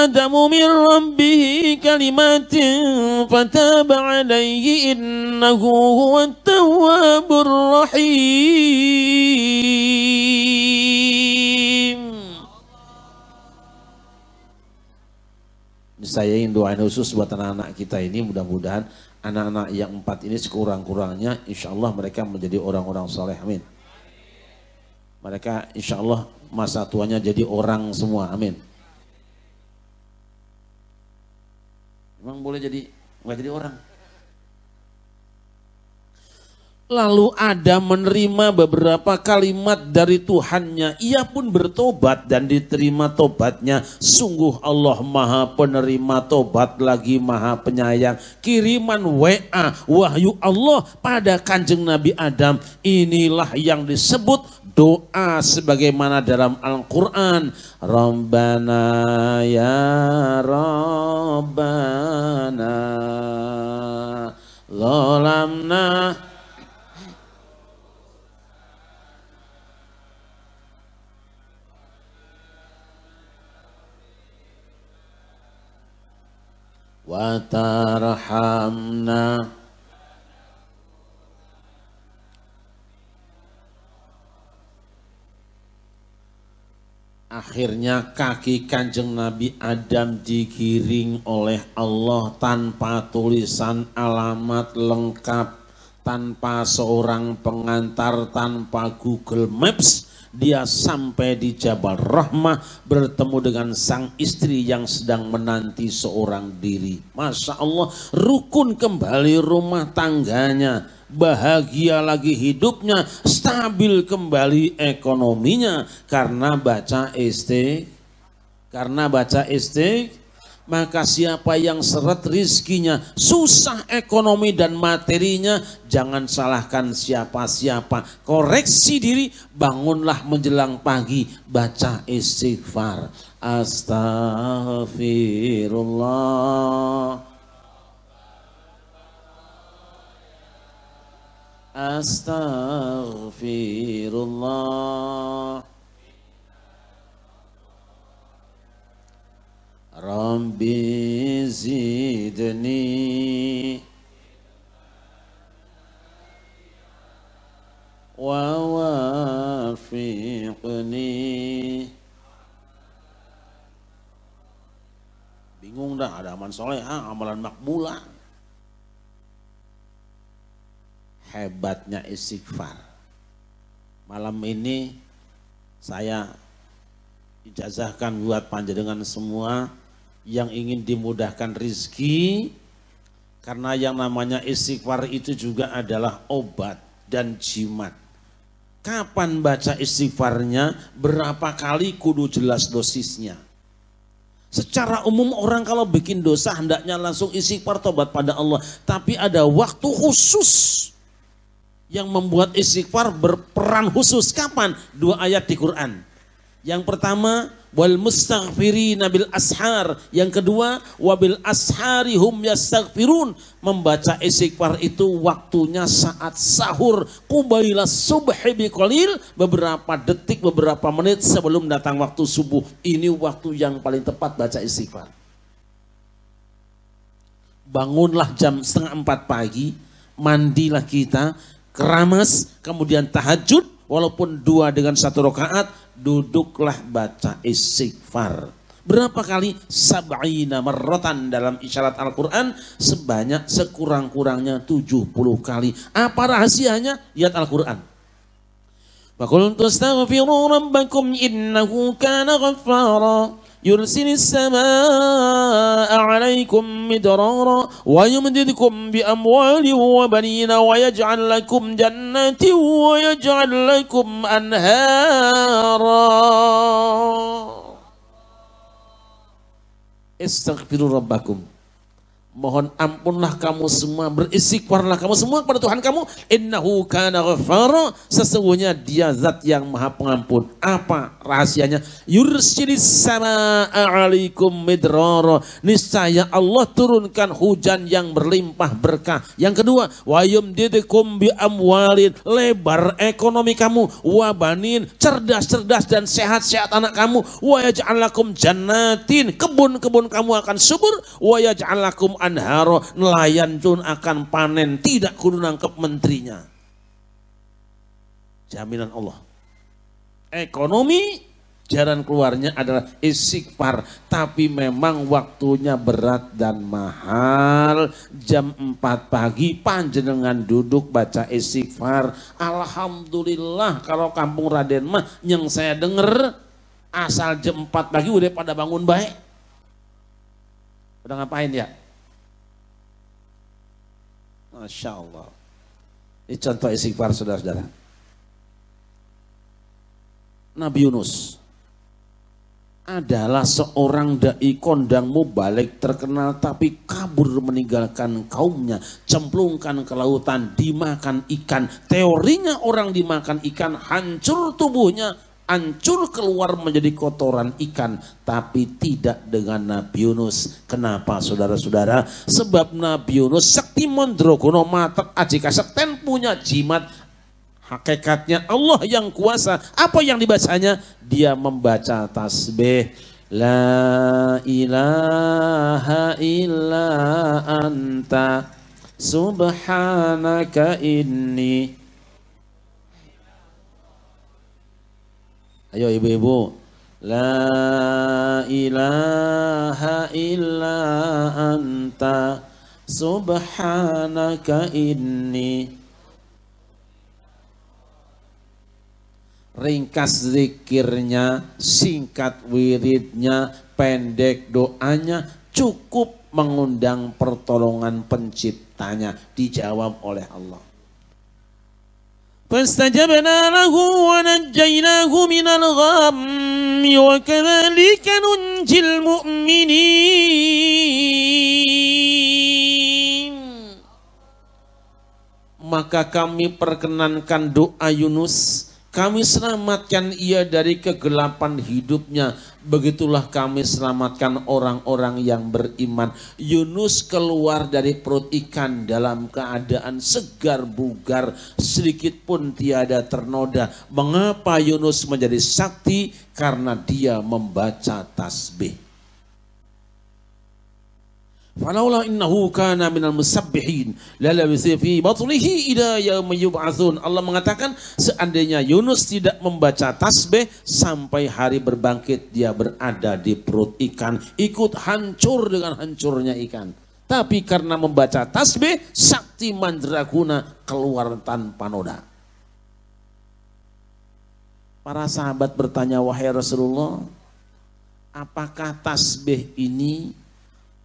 Adamu min rabbih kalimatin fataba alaihi innahu huwat tawwabur rahim. Saya ingin doain khusus buat anak-anak kita ini, mudah-mudahan anak-anak yang 4 ini sekurang-kurangnya insya Allah mereka menjadi orang-orang soleh, amin. Mereka insya Allah masa tuanya jadi orang semua, amin. Emang boleh jadi, nggak jadi orang? Lalu Adam menerima beberapa kalimat dari Tuhannya. Ia pun bertobat dan diterima tobatnya. Sungguh Allah maha penerima tobat lagi maha penyayang. Kiriman WA wahyu Allah pada kanjeng Nabi Adam. Inilah yang disebut doa sebagaimana dalam Al-Quran. Rabbana ya Rabbana zalamna wa tarhamna. Akhirnya kaki kanjeng Nabi Adam digiring oleh Allah tanpa tulisan alamat lengkap, tanpa seorang pengantar, tanpa Google Maps. Dia sampai di Jabal Rahmah bertemu dengan sang istri yang sedang menanti seorang diri. Masya Allah, rukun kembali rumah tangganya, bahagia lagi hidupnya, stabil kembali ekonominya karena baca maka siapa yang seret rizkinya, susah ekonomi dan materinya, jangan salahkan siapa-siapa. Koreksi diri, bangunlah menjelang pagi, baca istighfar. Astaghfirullah. Astaghfirullah. Rabbi zidni wa wafiqni. Bingung dah, ada amal soleh, amalan makbulah. Hebatnya istighfar. Malam ini saya ijazahkan buat panjenengan semua yang ingin dimudahkan rizki, karena yang namanya istighfar itu juga adalah obat dan jimat. Kapan baca istighfarnya, berapa kali, kudu jelas dosisnya. Secara umum orang kalau bikin dosa hendaknya langsung istighfar tobat pada Allah, tapi ada waktu khusus yang membuat istighfar berperan khusus. Kapan? 2 ayat di Quran. Yang pertama, wal mustaghfirina bil ashar. Yang kedua, wabil ashari hum yastaghfirun. Membaca istighfar itu waktunya saat sahur, qubaila subhi biqalil, beberapa detik, beberapa menit sebelum datang waktu subuh. Ini waktu yang paling tepat baca istighfar. Bangunlah jam 3:30 pagi, mandilah kita, keramas, kemudian tahajud, walaupun 2 dengan 1 rakaat, duduklah baca istighfar. Berapa kali? 70 marratan dalam isyarat Al-Quran, sebanyak sekurang-kurangnya 70 kali. Apa rahasianya? Lihat Al-Quran. Wa qul tastaghfiru rabbakum innahu kana ghaffara yursilis samaa'a 'alaikum midrara wa yumdidukum bi amwalin wa banina wa yaj'al lakum jannatin wa yaj'al lakum anhara. Istaghfiru rabbakum. Mohon ampunlah kamu semua, beristighfarlah kamu semua kepada Tuhan kamu. Innahu kana ghaffara, sesungguhnya dia zat yang maha pengampun. Apa rahasianya? Yursilis samaa'a 'alaikum midrara, niscaya Allah turunkan hujan yang berlimpah berkah. Yang kedua, wa yumdidukum bi amwalin, lebar ekonomi kamu, wa banin, cerdas-cerdas dan sehat-sehat anak kamu, wa yaj'al lakum jannatin, kebun-kebun kamu akan subur, wa yaj'al lakum anharo, nelayan pun akan panen, tidak kudu nangkep menterinya. Jaminan Allah. Ekonomi, jalan keluarnya adalah istighfar, tapi memang waktunya berat dan mahal. Jam 4 pagi panjenengan duduk baca istighfar. Alhamdulillah kalau kampung Raden mah yang saya dengar asal jam 4 pagi udah pada bangun baik. Udah ngapain ya? Masya Allah. Ini contoh istighfar saudara-saudara. Nabi Yunus adalah seorang dai kondang mubalik terkenal, tapi kabur meninggalkan kaumnya, cemplungkan ke lautan, dimakan ikan. Teorinya orang dimakan ikan hancur tubuhnya, hancur keluar menjadi kotoran ikan, tapi tidak dengan Nabi Yunus. Kenapa saudara-saudara? Sebab Nabi Yunus sakti mondrogono matek aji kasekten, punya jimat. Hakikatnya Allah yang kuasa. Apa yang dibacanya? Dia membaca tasbih. La ilaha illa anta subhanaka inni. Ayo ibu-ibu. La ilaha illa anta subhanaka inni. Ringkas zikirnya, singkat wiridnya, pendek doanya, cukup mengundang pertolongan penciptanya, dijawab oleh Allah. فاستجبنا له ونجيناه من الغم وكذلك ننجي المؤمنين. Maka kami perkenankan doa Yunus, kami selamatkan ia dari kegelapan hidupnya. Begitulah kami selamatkan orang-orang yang beriman. Yunus keluar dari perut ikan dalam keadaan segar bugar, sedikit pun tiada ternoda. Mengapa Yunus menjadi sakti? Karena dia membaca tasbih. Falaula innahu kana minal musabbihin lalabitha fi batnihi ila yaumi yub'atsun. Allah mengatakan seandainya Yunus tidak membaca tasbih sampai hari berbangkit dia berada di perut ikan, ikut hancur dengan hancurnya ikan. Tapi karena membaca tasbih sakti mandraguna keluar tanpa noda. Para sahabat bertanya, wahai Rasulullah, apakah tasbih ini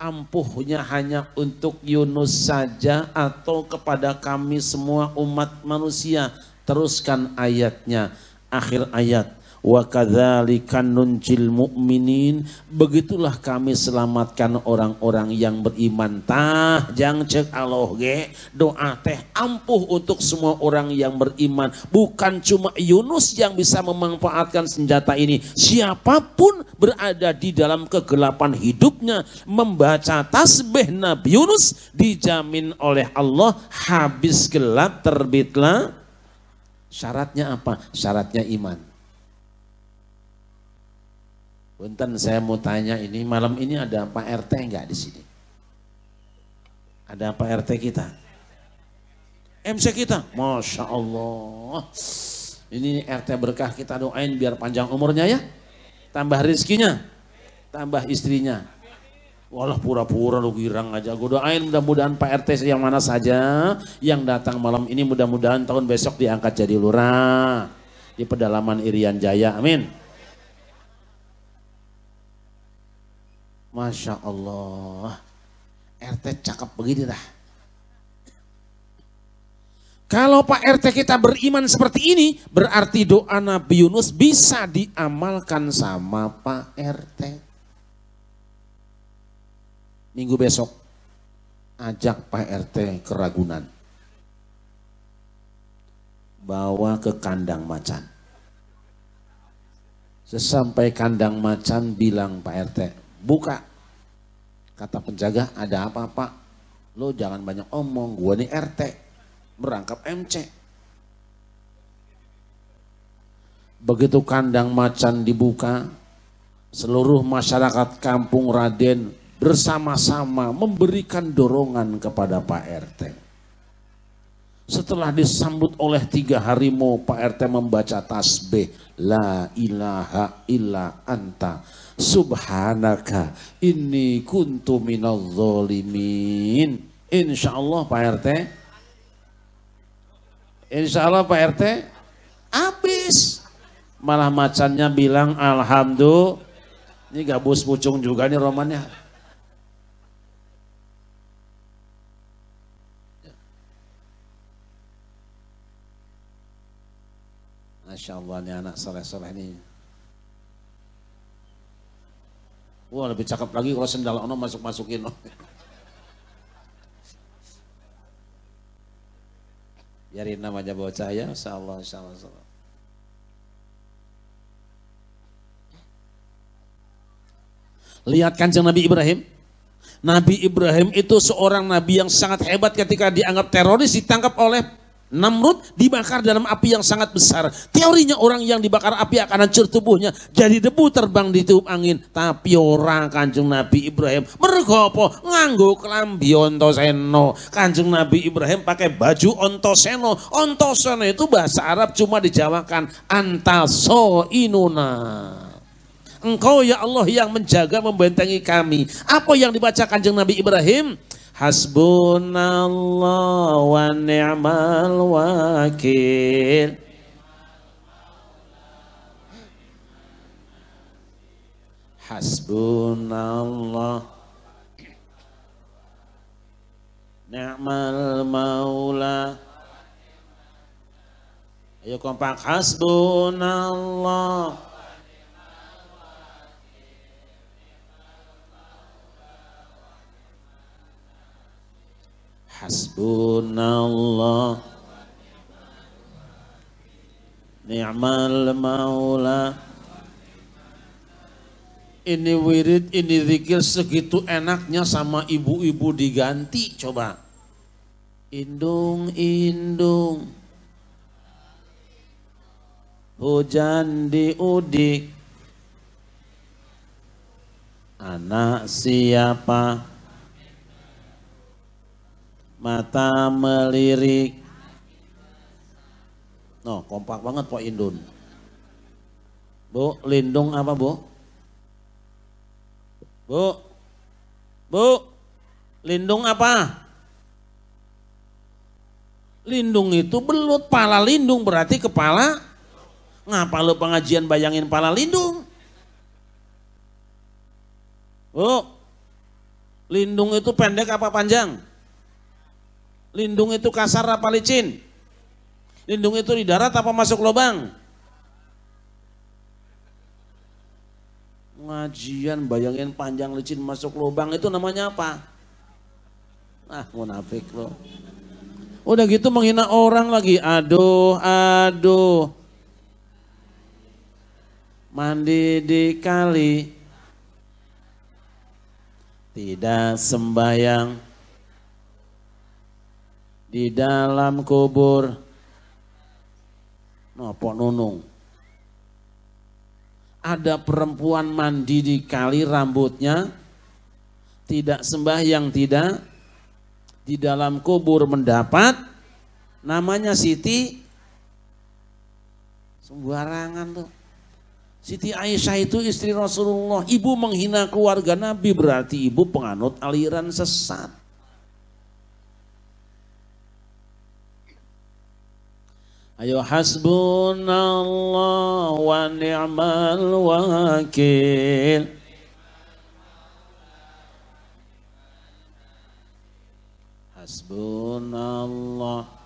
ampuhnya hanya untuk Yunus saja atau kepada kami semua umat manusia? Teruskan ayatnya, akhir ayat, wa kadzalika nunjil mu'minin, begitulah kami selamatkan orang-orang yang beriman. Tah jang cek Allah ge, doa teh ampuh untuk semua orang yang beriman, bukan cuma Yunus yang bisa memanfaatkan senjata ini. Siapapun berada di dalam kegelapan hidupnya membaca tasbih Nabi Yunus dijamin oleh Allah habis gelap terbitlah. Syaratnya apa? Syaratnya iman. Punten, saya mau tanya ini, malam ini ada Pak RT enggak di sini? Ada Pak RT kita? MC kita? Masya Allah. Ini RT berkah, kita doain biar panjang umurnya ya. Tambah rezekinya, tambah istrinya. Walah pura-pura lu girang aja. Gue doain mudah-mudahan Pak RT yang mana saja yang datang malam ini mudah-mudahan tahun besok diangkat jadi lurah di pedalaman Irian Jaya. Amin. Masya Allah, RT cakep begini dah. Kalau Pak RT kita beriman seperti ini, berarti doa Nabi Yunus bisa diamalkan sama Pak RT. Minggu besok, ajak Pak RT ke Ragunan. Bawa ke kandang macan. Sesampai kandang macan bilang Pak RT, buka. Kata penjaga, ada apa Pak? Lo jangan banyak omong, gua nih RT, merangkap MC. Begitu kandang macan dibuka, seluruh masyarakat kampung Raden bersama-sama memberikan dorongan kepada Pak RT. Setelah disambut oleh 3 harimau, Pak RT membaca tasbih, la ilaha illa anta subhanaka inni kuntu minadz zalimin. Insyaallah Pak RT, insyaallah Pak RT habis. Malah macannya bilang alhamdulillah. Ini gabus pucung juga nih romannya. Masya Allah, ini anak soleh-soleh ini. Wah, lebih cakep lagi kalau sendal ono masuk-masukin. Biarin namanya bocah ya, insyaallah, insyaallah. Lihat kanjeng Nabi Ibrahim. Nabi Ibrahim itu seorang nabi yang sangat hebat ketika dianggap teroris ditangkap oleh Namrud, dibakar dalam api yang sangat besar. Teorinya orang yang dibakar api akan hancur tubuhnya, jadi debu terbang di tiup angin. Tapi orang kanjeng Nabi Ibrahim mergo apa? Nganggo klambi ontoseno. Kanjeng Nabi Ibrahim pakai baju ontoseno. Ontoseno itu bahasa Arab cuma dijawakan antaso inuna. Engkau ya Allah yang menjaga membentengi kami. Apa yang dibaca kanjeng Nabi Ibrahim? Hasbunallah wa ni'mal wakil. Hasbunallah ni'mal maula. Ayo kompak, hasbunallah. Hasbunallah ni'mal maula. Ini wirid, ini zikir segitu enaknya sama ibu-ibu diganti. Coba. Indung, indung, hujan diudik, anak siapa? mata melirik. No, kompak banget Pak Indun. Bu, lindung apa Bu? Bu, lindung apa? Lindung itu belut, pala lindung berarti kepala. Ngapa lu pengajian bayangin pala lindung? Bu, lindung itu pendek apa panjang? Lindung itu kasar apa licin? Lindung itu di darat apa masuk lubang? Ngajian bayangin panjang licin masuk lubang itu namanya apa? Ah, munafik lo. Udah gitu menghina orang lagi. Aduh. Mandi di kali, tidak sembahyang di dalam kubur. Nopo nunung. Ada perempuan mandi di kali rambutnya, tidak sembahyang, tidak di dalam kubur mendapat, namanya Siti. Sembarangan tuh. Siti Aisyah itu istri Rasulullah, ibu menghina keluarga Nabi berarti ibu penganut aliran sesat. Ayo hasbunallah wa ni'mal wakil. Hasbunallah.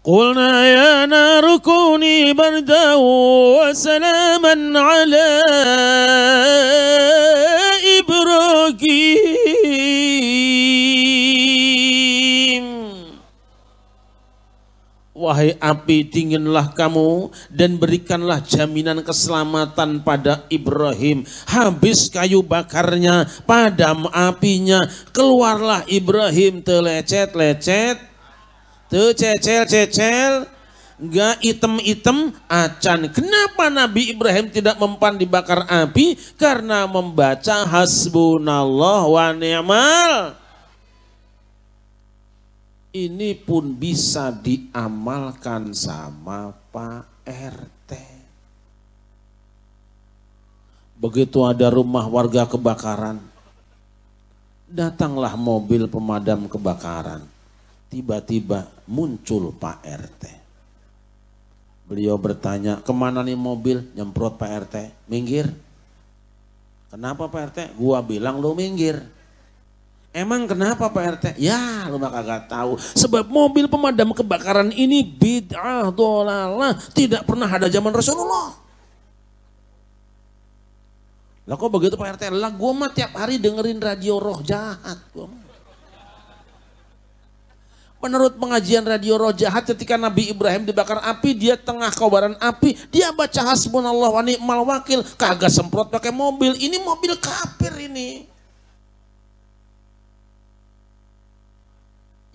Qulna ya naru kuni bardan wa salaman ala Ibrahim. Wahai api, dinginlah kamu dan berikanlah jaminan keselamatan pada Ibrahim. Habis kayu bakarnya, padam apinya, keluarlah Ibrahim telecet-lecet, tececel-cecel, enggak item-item, acan. Kenapa Nabi Ibrahim tidak mempan dibakar api? Karena membaca hasbunallah wa ni'mal. Ini pun bisa diamalkan sama Pak RT. Begitu ada rumah warga kebakaran, datanglah mobil pemadam kebakaran. Tiba-tiba muncul Pak RT. Beliau bertanya, kemana nih mobil? Nyemprot Pak RT. Minggir. Kenapa Pak RT? Gua bilang lu minggir. Emang kenapa Pak RT? Ya lu mah kagak tahu. Sebab mobil pemadam kebakaran ini bid'ah dhalalah, tidak pernah ada zaman Rasulullah. Lah kok begitu Pak RT? Lah gua mah tiap hari dengerin radio Roh Jahat. Menurut pengajian radio Roh Jahat, ketika Nabi Ibrahim dibakar api, dia tengah kobaran api, dia baca hasbunallah wa ni'mal wakil, kagak semprot pakai mobil. Ini mobil kafir ini.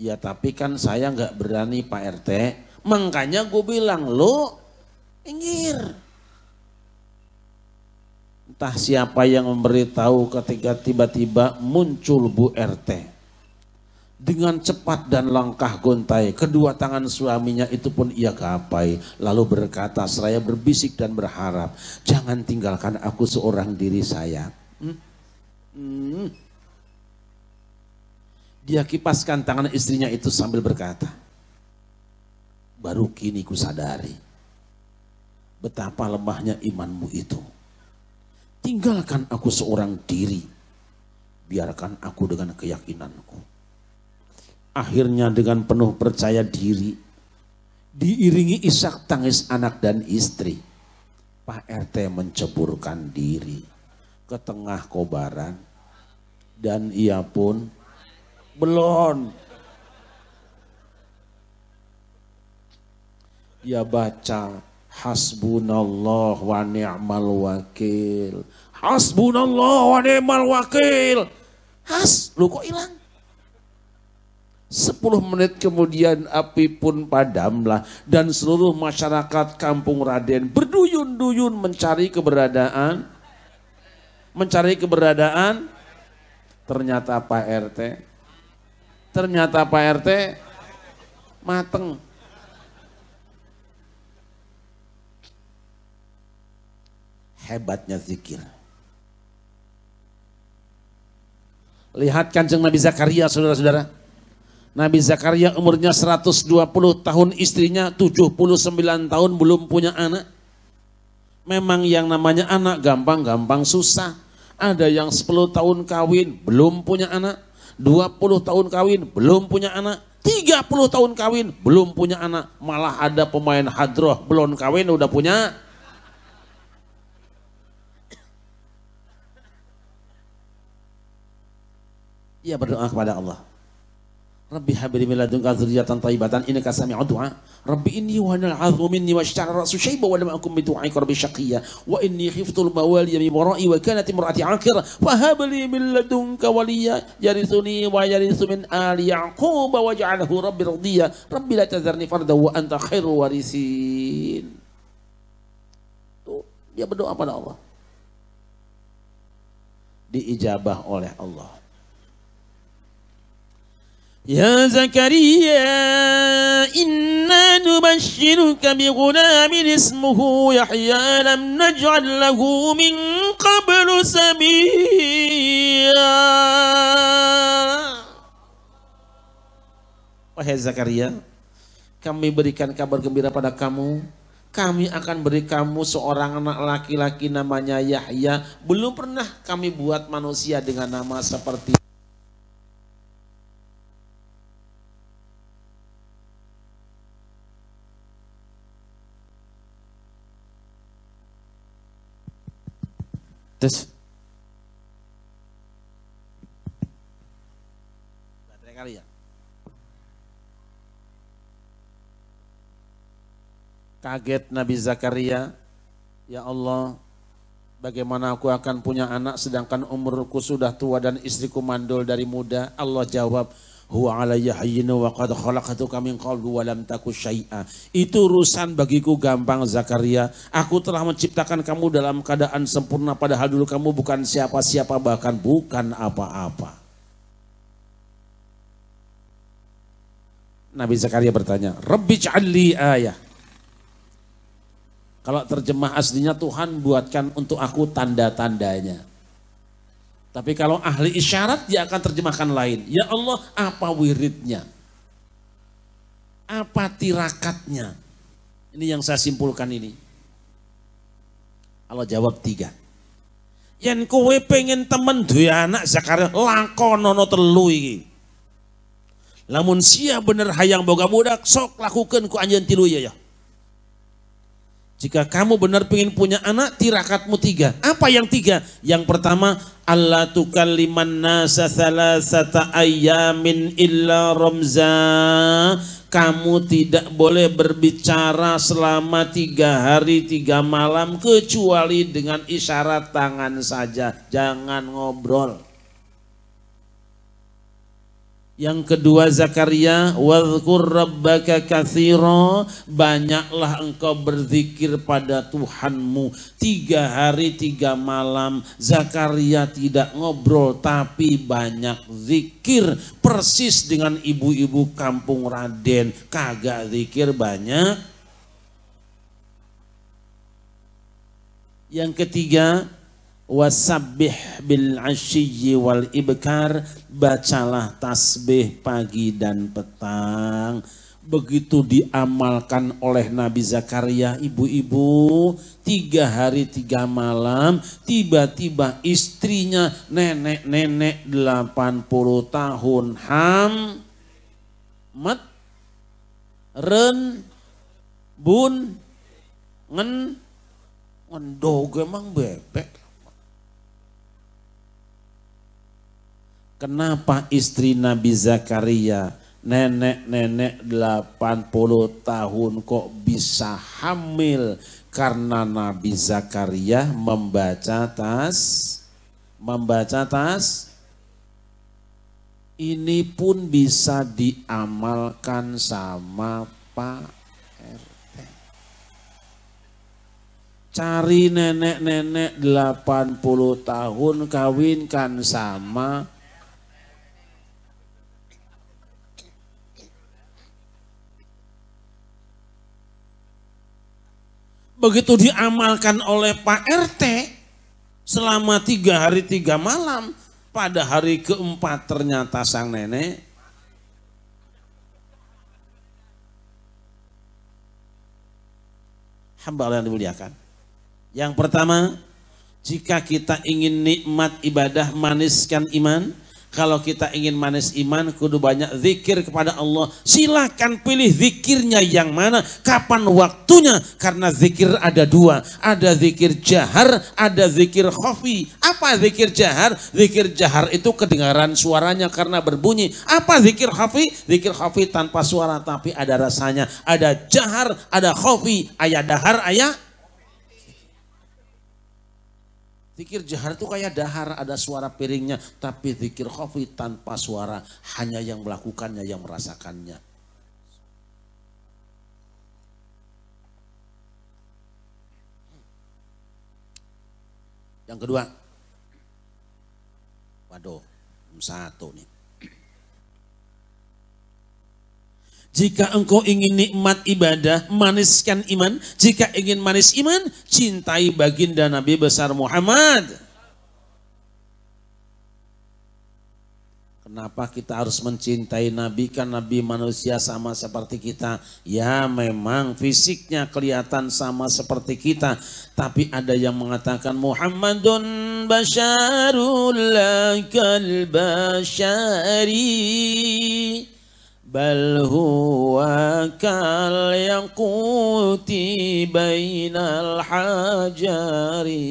Ya tapi kan saya nggak berani Pak RT, makanya gue bilang lo minggir. Entah siapa yang memberitahu ketika tiba-tiba muncul Bu RT. Dengan cepat dan langkah gontai, kedua tangan suaminya itu pun ia gapai. Lalu berkata, seraya berbisik dan berharap, jangan tinggalkan aku seorang diri saya. Dia kipaskan tangan istrinya itu sambil berkata, baru kini ku sadari betapa lemahnya imanmu itu. Tinggalkan aku seorang diri, biarkan aku dengan keyakinanku. Akhirnya dengan penuh percaya diri, diiringi isak tangis anak dan istri, Pak RT menceburkan diri ke tengah kobaran dan ia pun belum. Dia baca hasbunallah wa ni'mal wakil. Hasbunallah wa ni'mal wakil. Lu kok hilang? 10 menit kemudian api pun padamlah dan seluruh masyarakat Kampung Raden berduyun-duyun mencari keberadaan. Ternyata Pak RT mateng. Hebatnya zikir. Lihat Kanjeng Nabi Zakaria, saudara-saudara. Nabi Zakaria umurnya 120 tahun, istrinya 79 tahun belum punya anak. Memang yang namanya anak gampang-gampang susah. Ada yang 10 tahun kawin belum punya anak, 20 tahun kawin belum punya anak, 30 tahun kawin belum punya anak. Malah ada pemain hadroh belum kawin udah punya. Ia berdoa kepada Allah. Rabbi habli min ladunka dzurriyyatan thayyibatan innaka sami'ud du'a. Rabbi inni wa hanal 'azmu minni washta'ala ra'su shayba wa lam akun bi du'aika rabbi shaqiyya wa inni khiftul mawaliya min wara'i wa kanat imra'ati 'aqira fa habli min ladunka waliyya yarithuni wa yarithu min ali ya'qub waj'alhu rabbi radiyya rabbi la tadharni fardan wa anta khairul warithin. Tuh, dia berdoa pada Allah. Diijabah oleh Allah. Ya Zakaria, inna nubashshiruka bi ghulamin ismuhu Yahya lam naj'al lahu min qablu samiyya. Wahai Zakaria, kami berikan kabar gembira pada kamu. Kami akan beri kamu seorang anak laki-laki namanya Yahya. Belum pernah kami buat manusia dengan nama seperti terus baterai kali ya. Kaget Nabi Zakaria, ya Allah, bagaimana aku akan punya anak sedangkan umurku sudah tua dan istriku mandul dari muda. Allah jawab, huwa alayya hayyinu wa qad khalaqtuka min qablu wa lam taku syai'a. Itu urusan bagiku gampang Zakaria. Aku telah menciptakan kamu dalam keadaan sempurna padahal dulu kamu bukan siapa-siapa, bahkan bukan apa-apa. Nabi Zakaria bertanya, Rabbi ja'alli ayah. Kalau terjemah aslinya, Tuhan buatkan untuk aku tanda-tandanya. Tapi kalau ahli isyarat dia akan terjemahkan lain. Ya Allah, apa wiridnya? Apa tirakatnya? Ini yang saya simpulkan ini. Allah jawab 3. Yen kowe pengen temen duwe anak Zakaria lakonono 3 iki. Lamun sia bener hayang boga budak sok lakukan ku anjeun 3 ya. Jika kamu benar pengen punya anak, tirakatmu 3. Apa yang 3? Yang pertama, Allah tukalliman nasa salasata ayyamin illa ramza. Kamu tidak boleh berbicara selama 3 hari 3 malam kecuali dengan isyarat tangan saja. Jangan ngobrol. Yang kedua Zakaria, wadhkur rabbaka katsira, banyaklah engkau berzikir pada Tuhanmu. 3 hari 3 malam Zakaria tidak ngobrol tapi banyak zikir, persis dengan ibu-ibu Kampung Raden, kagak zikir banyak. Yang ketiga, wasabbih bil asyyi wal ibkar, bacalah tasbih pagi dan petang. Begitu diamalkan oleh Nabi Zakaria, ibu-ibu, 3 hari 3 malam, tiba-tiba istrinya nenek-nenek 80 tahun mat ren bun ngen ngondog emang bebek. Kenapa istri Nabi Zakaria nenek-nenek 80 tahun kok bisa hamil? Karena Nabi Zakaria membaca Ini pun bisa diamalkan sama Pak RT. Cari nenek-nenek 80 tahun kawinkan sama begitu diamalkan oleh Pak RT selama 3 hari 3 malam, pada hari keempat ternyata sang nenek hamba Allah yang dimuliakan. Yang pertama, jika kita ingin nikmat ibadah, maniskan iman. Kalau kita ingin manis iman, kudu banyak zikir kepada Allah. Silakan pilih zikirnya yang mana, kapan waktunya. Karena zikir ada 2. Ada zikir jahar, ada zikir khafi. Apa zikir jahar? Zikir jahar itu kedengaran suaranya karena berbunyi. Apa zikir khafi? Zikir khafi tanpa suara tapi ada rasanya. Ada jahar, ada khafi. Ayat dahar, ayat. Zikir jahar itu kayak dahar, ada suara piringnya, tapi zikir khafi tanpa suara, hanya yang melakukannya, yang merasakannya. Yang kedua, waduh, 1 nih. Jika engkau ingin nikmat ibadah, maniskan iman. Jika ingin manis iman, cintai baginda Nabi besar Muhammad. Kenapa kita harus mencintai Nabi? Kan Nabi manusia sama seperti kita. Ya memang fisiknya kelihatan sama seperti kita. Tapi ada yang mengatakan Muhammadun basyarul lakal basyari. Bal huwa kal yaquti bainal hajari.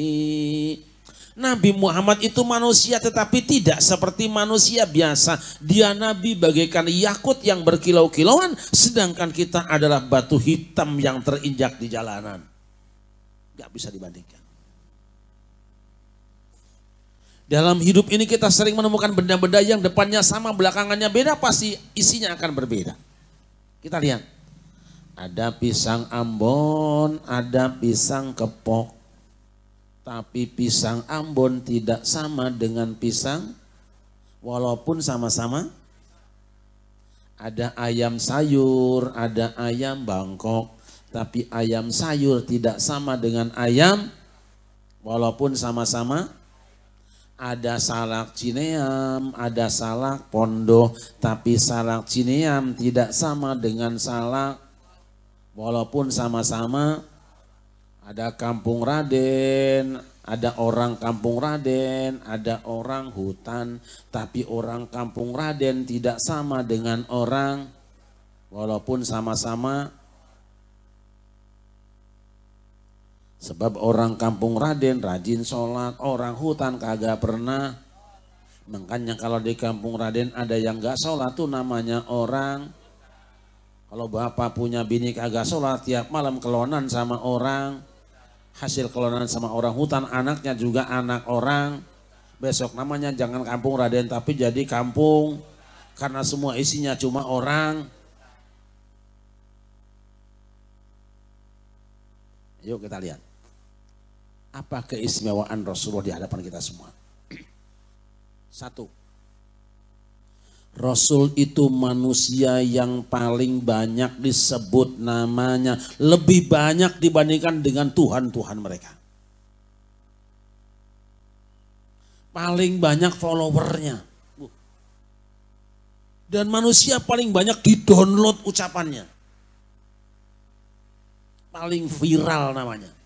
Nabi Muhammad itu manusia tetapi tidak seperti manusia biasa. Dia Nabi bagaikan yakut yang berkilau-kilauan, sedangkan kita adalah batu hitam yang terinjak di jalanan. Gak bisa dibandingkan. Dalam hidup ini kita sering menemukan benda-benda yang depannya sama, belakangannya beda, pasti isinya akan berbeda. Kita lihat, ada pisang Ambon, ada pisang kepok. Tapi pisang Ambon tidak sama dengan pisang, walaupun sama-sama. Ada ayam sayur, ada ayam Bangkok. Tapi ayam sayur tidak sama dengan ayam, walaupun sama-sama. Ada salak cineam, ada salak pondok, tapi salak cineam tidak sama dengan salak, walaupun sama-sama. Ada kampung Raden, ada orang kampung Raden, ada orang hutan, tapi orang kampung Raden tidak sama dengan orang, walaupun sama-sama. Sebab orang kampung Raden rajin sholat, orang hutan kagak pernah. Makanya kalau di kampung Raden ada yang gak sholat tuh namanya orang. Kalau bapak punya bini kagak sholat, tiap malam kelonan sama orang. Hasil kelonan sama orang hutan, anaknya juga anak orang. Besok namanya jangan kampung Raden tapi jadi kampung. Karena semua isinya cuma orang. Yuk kita lihat. Apa keistimewaan Rasulullah di hadapan kita semua? 1. Rasul itu manusia yang paling banyak disebut namanya. Lebih banyak dibandingkan dengan Tuhan-Tuhan mereka. Paling banyak followernya. Dan manusia paling banyak di-download ucapannya. Paling viral namanya.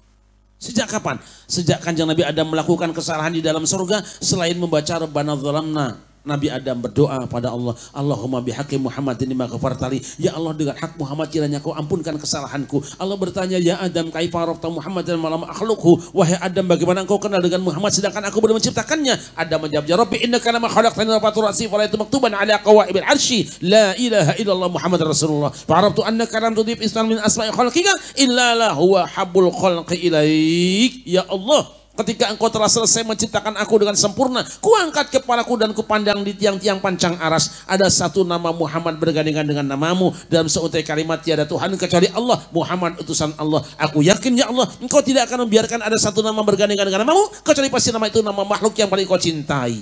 Sejak kapan? Sejak Kanjeng Nabi Adam melakukan kesalahan di dalam surga, selain membaca Rabbana dzalamna, Nabi Adam berdoa pada Allah, Allahumma bihaqqi Muhammadin lima ghafartali. Ya Allah, dengan hak Muhammad kiranya kau ampunkan kesalahanku. Allah bertanya, ya Adam kaifa arafta Muhammadan wa lam akhluqhu? Wahai Adam, bagaimana engkau kenal dengan Muhammad sedangkan aku belum menciptakannya? Adam menjawab, ya Rabbi innaka lama khalaqtani rafa'tu ra'si fa ra'aytu maktuban ala qawaibil arsy la ilaha illallah Muhammadar Rasulullah. Fa araftu annaka lam tudhif isman min asma'i khalqika illa la huwa habbul khalqi ilaik. Ya Allah, Ketika engkau telah selesai menciptakan aku dengan sempurna, kuangkat kepalaku dan kupandang di tiang-tiang pancang aras. Ada satu nama Muhammad bergandengan dengan namamu. Dalam seutai kalimat tiada Tuhan kecuali Allah. Muhammad utusan Allah. Aku yakin ya Allah, engkau tidak akan membiarkan ada satu nama bergandengan dengan namamu, kecuali pasti nama itu nama makhluk yang paling kau cintai.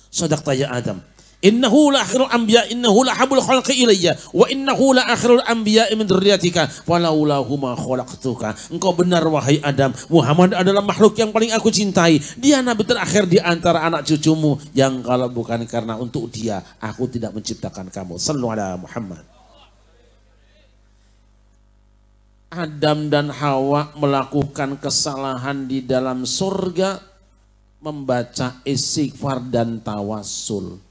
Shadaqta ya Adam. Innahu la akhirul anbiya, innahu la habul khalqi ilayya, wa innahu la akhirul anbiya min dzurriyyatika, walaula huma khalaqtuka. Engkau benar wahai Adam, Muhammad adalah makhluk yang paling aku cintai. Dia nabi terakhir di antara anak cucumu, yang kalau bukan karena untuk dia, aku tidak menciptakan kamu. Sallu ala Muhammad. Adam dan Hawa melakukan kesalahan di dalam surga, membaca istighfar dan tawassul.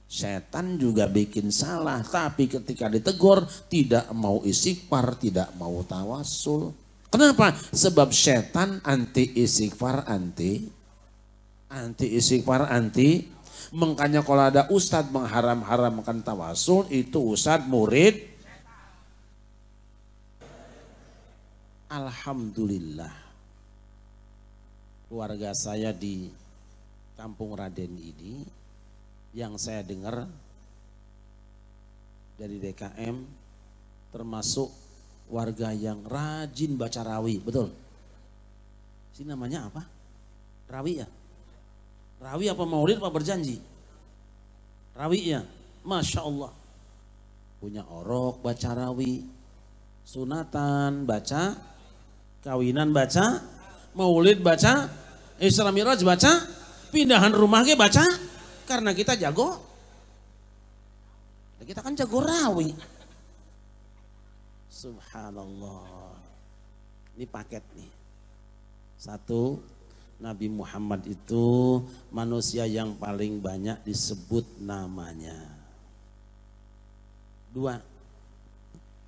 Setan juga bikin salah, tapi ketika ditegur tidak mau istighfar, tidak mau tawassul. Kenapa? Sebab setan anti istighfar, anti istighfar, anti. Makanya kalau ada ustadz mengharam-haramkan tawassul, itu ustadz murid. Alhamdulillah, keluarga saya di Kampung Raden ini, yang saya dengar dari DKM, termasuk warga yang rajin baca rawi, betul? Ini namanya apa? Rawi ya? Rawi apa maulid apa berjanji? Rawi ya? Masya Allah. Punya orok baca rawi, sunatan baca, kawinan baca, maulid baca, Isra Miraj baca, pindahan rumah ke baca. Karena kita jago, kita kan jago rawi. Subhanallah. Ini paket nih. Satu, Nabi Muhammad itu manusia yang paling banyak disebut namanya. Dua,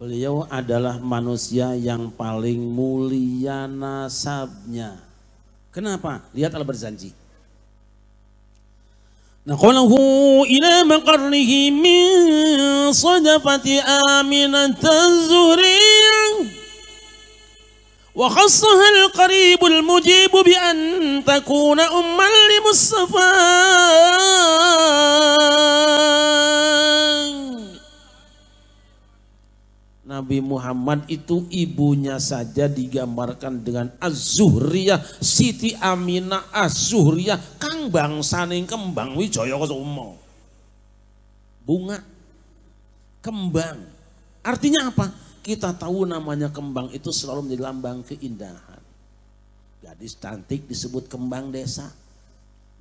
beliau adalah manusia yang paling mulia nasabnya. Kenapa? Lihat Al-Barzanji. نقله إلى مقره من صدفة آمنة الزهرية وخصها القريب المجيب بأن تكون أما لمصطفى. Nabi Muhammad itu ibunya saja digambarkan dengan Az-Zuhriyah, Siti Aminah Az-Zuhriyah, kang bangsaning kembang wijaya kusumo. Bunga, kembang. Artinya apa? Kita tahu namanya kembang itu selalu menjadi lambang keindahan. Gadis cantik disebut kembang desa.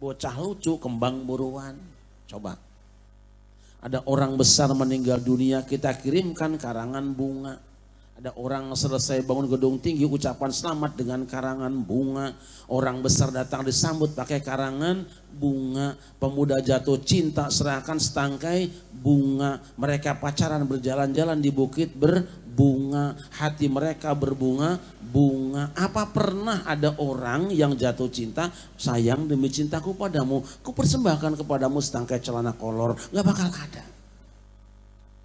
Bocah lucu kembang buruan. Coba. Ada orang besar meninggal dunia, kita kirimkan karangan bunga. Ada orang selesai bangun gedung tinggi, ucapan selamat dengan karangan bunga. Orang besar datang disambut pakai karangan bunga. Pemuda jatuh cinta serahkan setangkai bunga. Mereka pacaran berjalan-jalan di bukit berbunga. Hati mereka berbunga, bunga. Apa pernah ada orang yang jatuh cinta, sayang demi cintaku padamu, ku persembahkan kepadamu setangkai celana kolor? Gak bakal ada.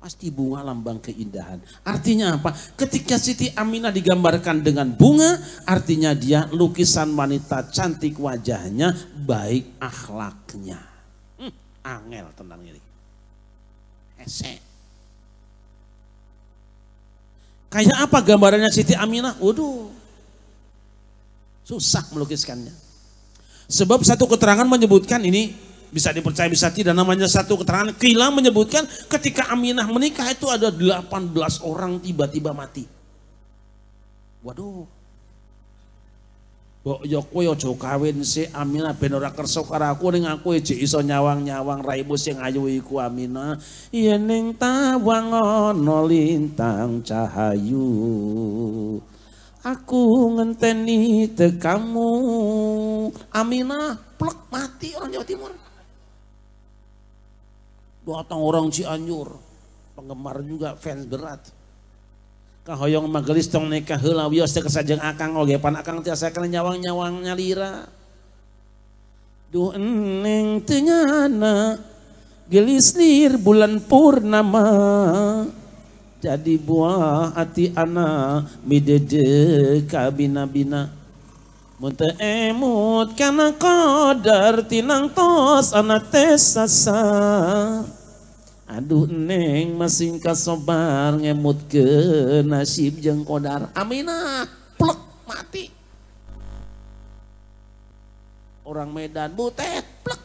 Pasti bunga lambang keindahan. Artinya apa? Ketika Siti Aminah digambarkan dengan bunga, artinya dia lukisan wanita cantik wajahnya, baik akhlaknya. Angel tentang ini. Hese. Kayak apa gambarannya Siti Aminah? Waduh, susah melukiskannya. Sebab satu keterangan menyebutkan ini, bisa dipercaya bisa tidak, namanya satu keterangan. Qila menyebutkan ketika Aminah menikah itu ada 18 orang tiba-tiba mati. Waduh. Mbok yo kowe aja kawin si Aminah ben ora kersa karo aku ning aku jek iso nyawang-nyawang raimu sing ayu iku Aminah. Yen ning tawang ana lintang cahayu, aku ngenteni tekamu. Aminah plek mati orang Jawa Timur. Datang orang Cianjur, penggemar juga, fans berat. Kahoyong magelis tong nikah heula wios teh kesajeng akang oge pan akang tiasa kana nyawang-nyawang nyalira. Duh eneng teu nyana gelis lir bulan purnama, jadi buah hati ana midede ka bina-bina. Munte emut kana qadar tinang tos anak tes sasar. Aduh neng masing kasobar ngemut ke nasib jeung qadar. Aminah plek mati. Orang Medan butet plek.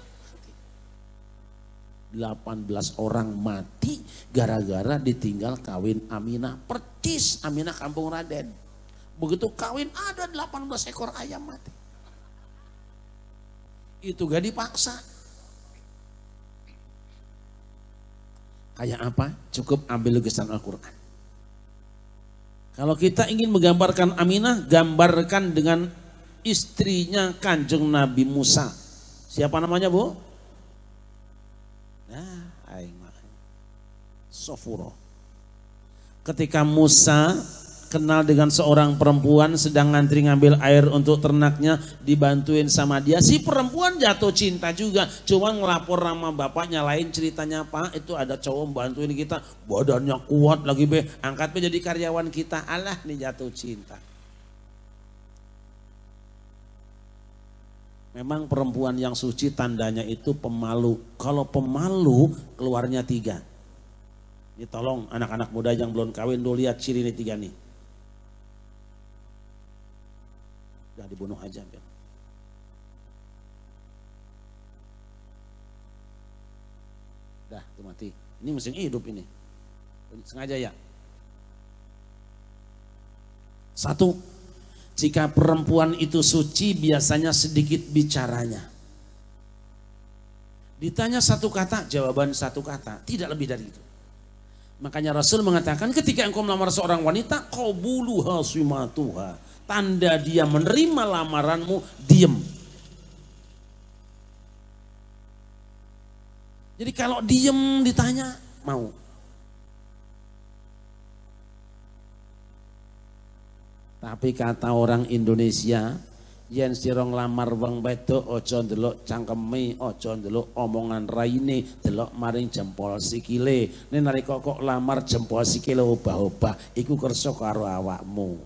18 orang mati gara-gara ditinggal kawin Aminah. Percis Aminah kampung Raden. Begitu kawin ada 18 ekor ayam mati. Itu gak dipaksa. Kayak apa? Cukup ambil lukisan Al-Quran. Kalau kita ingin menggambarkan Aminah, gambarkan dengan istrinya Kanjeng Nabi Musa. Siapa namanya, Bu? Nah, aing mah. Sofuro. Ketika Musa kenal dengan seorang perempuan sedang ngantri ngambil air untuk ternaknya, dibantuin sama dia, si perempuan jatuh cinta juga, cuma ngelapor sama bapaknya. Lain ceritanya, Pak, itu ada cowok bantuin kita, badannya kuat lagi be, angkat be jadi karyawan kita. Alah nih jatuh cinta. Memang perempuan yang suci tandanya itu pemalu. Kalau pemalu keluarnya 3. Ini tolong anak-anak muda yang belum kawin dulu lihat ciri ini 3 nih. Udah dibunuh aja. Dah itu mati. Ini mesin hidup ini. Sengaja ya. 1. Jika perempuan itu suci biasanya sedikit bicaranya. Ditanya 1 kata, jawaban 1 kata. Tidak lebih dari itu. Makanya Rasul mengatakan ketika engkau melamar seorang wanita, qabuluha simatuha. Tanda dia menerima lamaranmu, diem. Jadi kalau diem ditanya, mau. Tapi kata orang Indonesia, yen sira nglamar wong wedok aja ndelok cangkeme, aja ndelok omongan raine, delok maring jempol sikile. Nek nalika kok lamar jempol sikile obah-obah, iku kersa karo awakmu.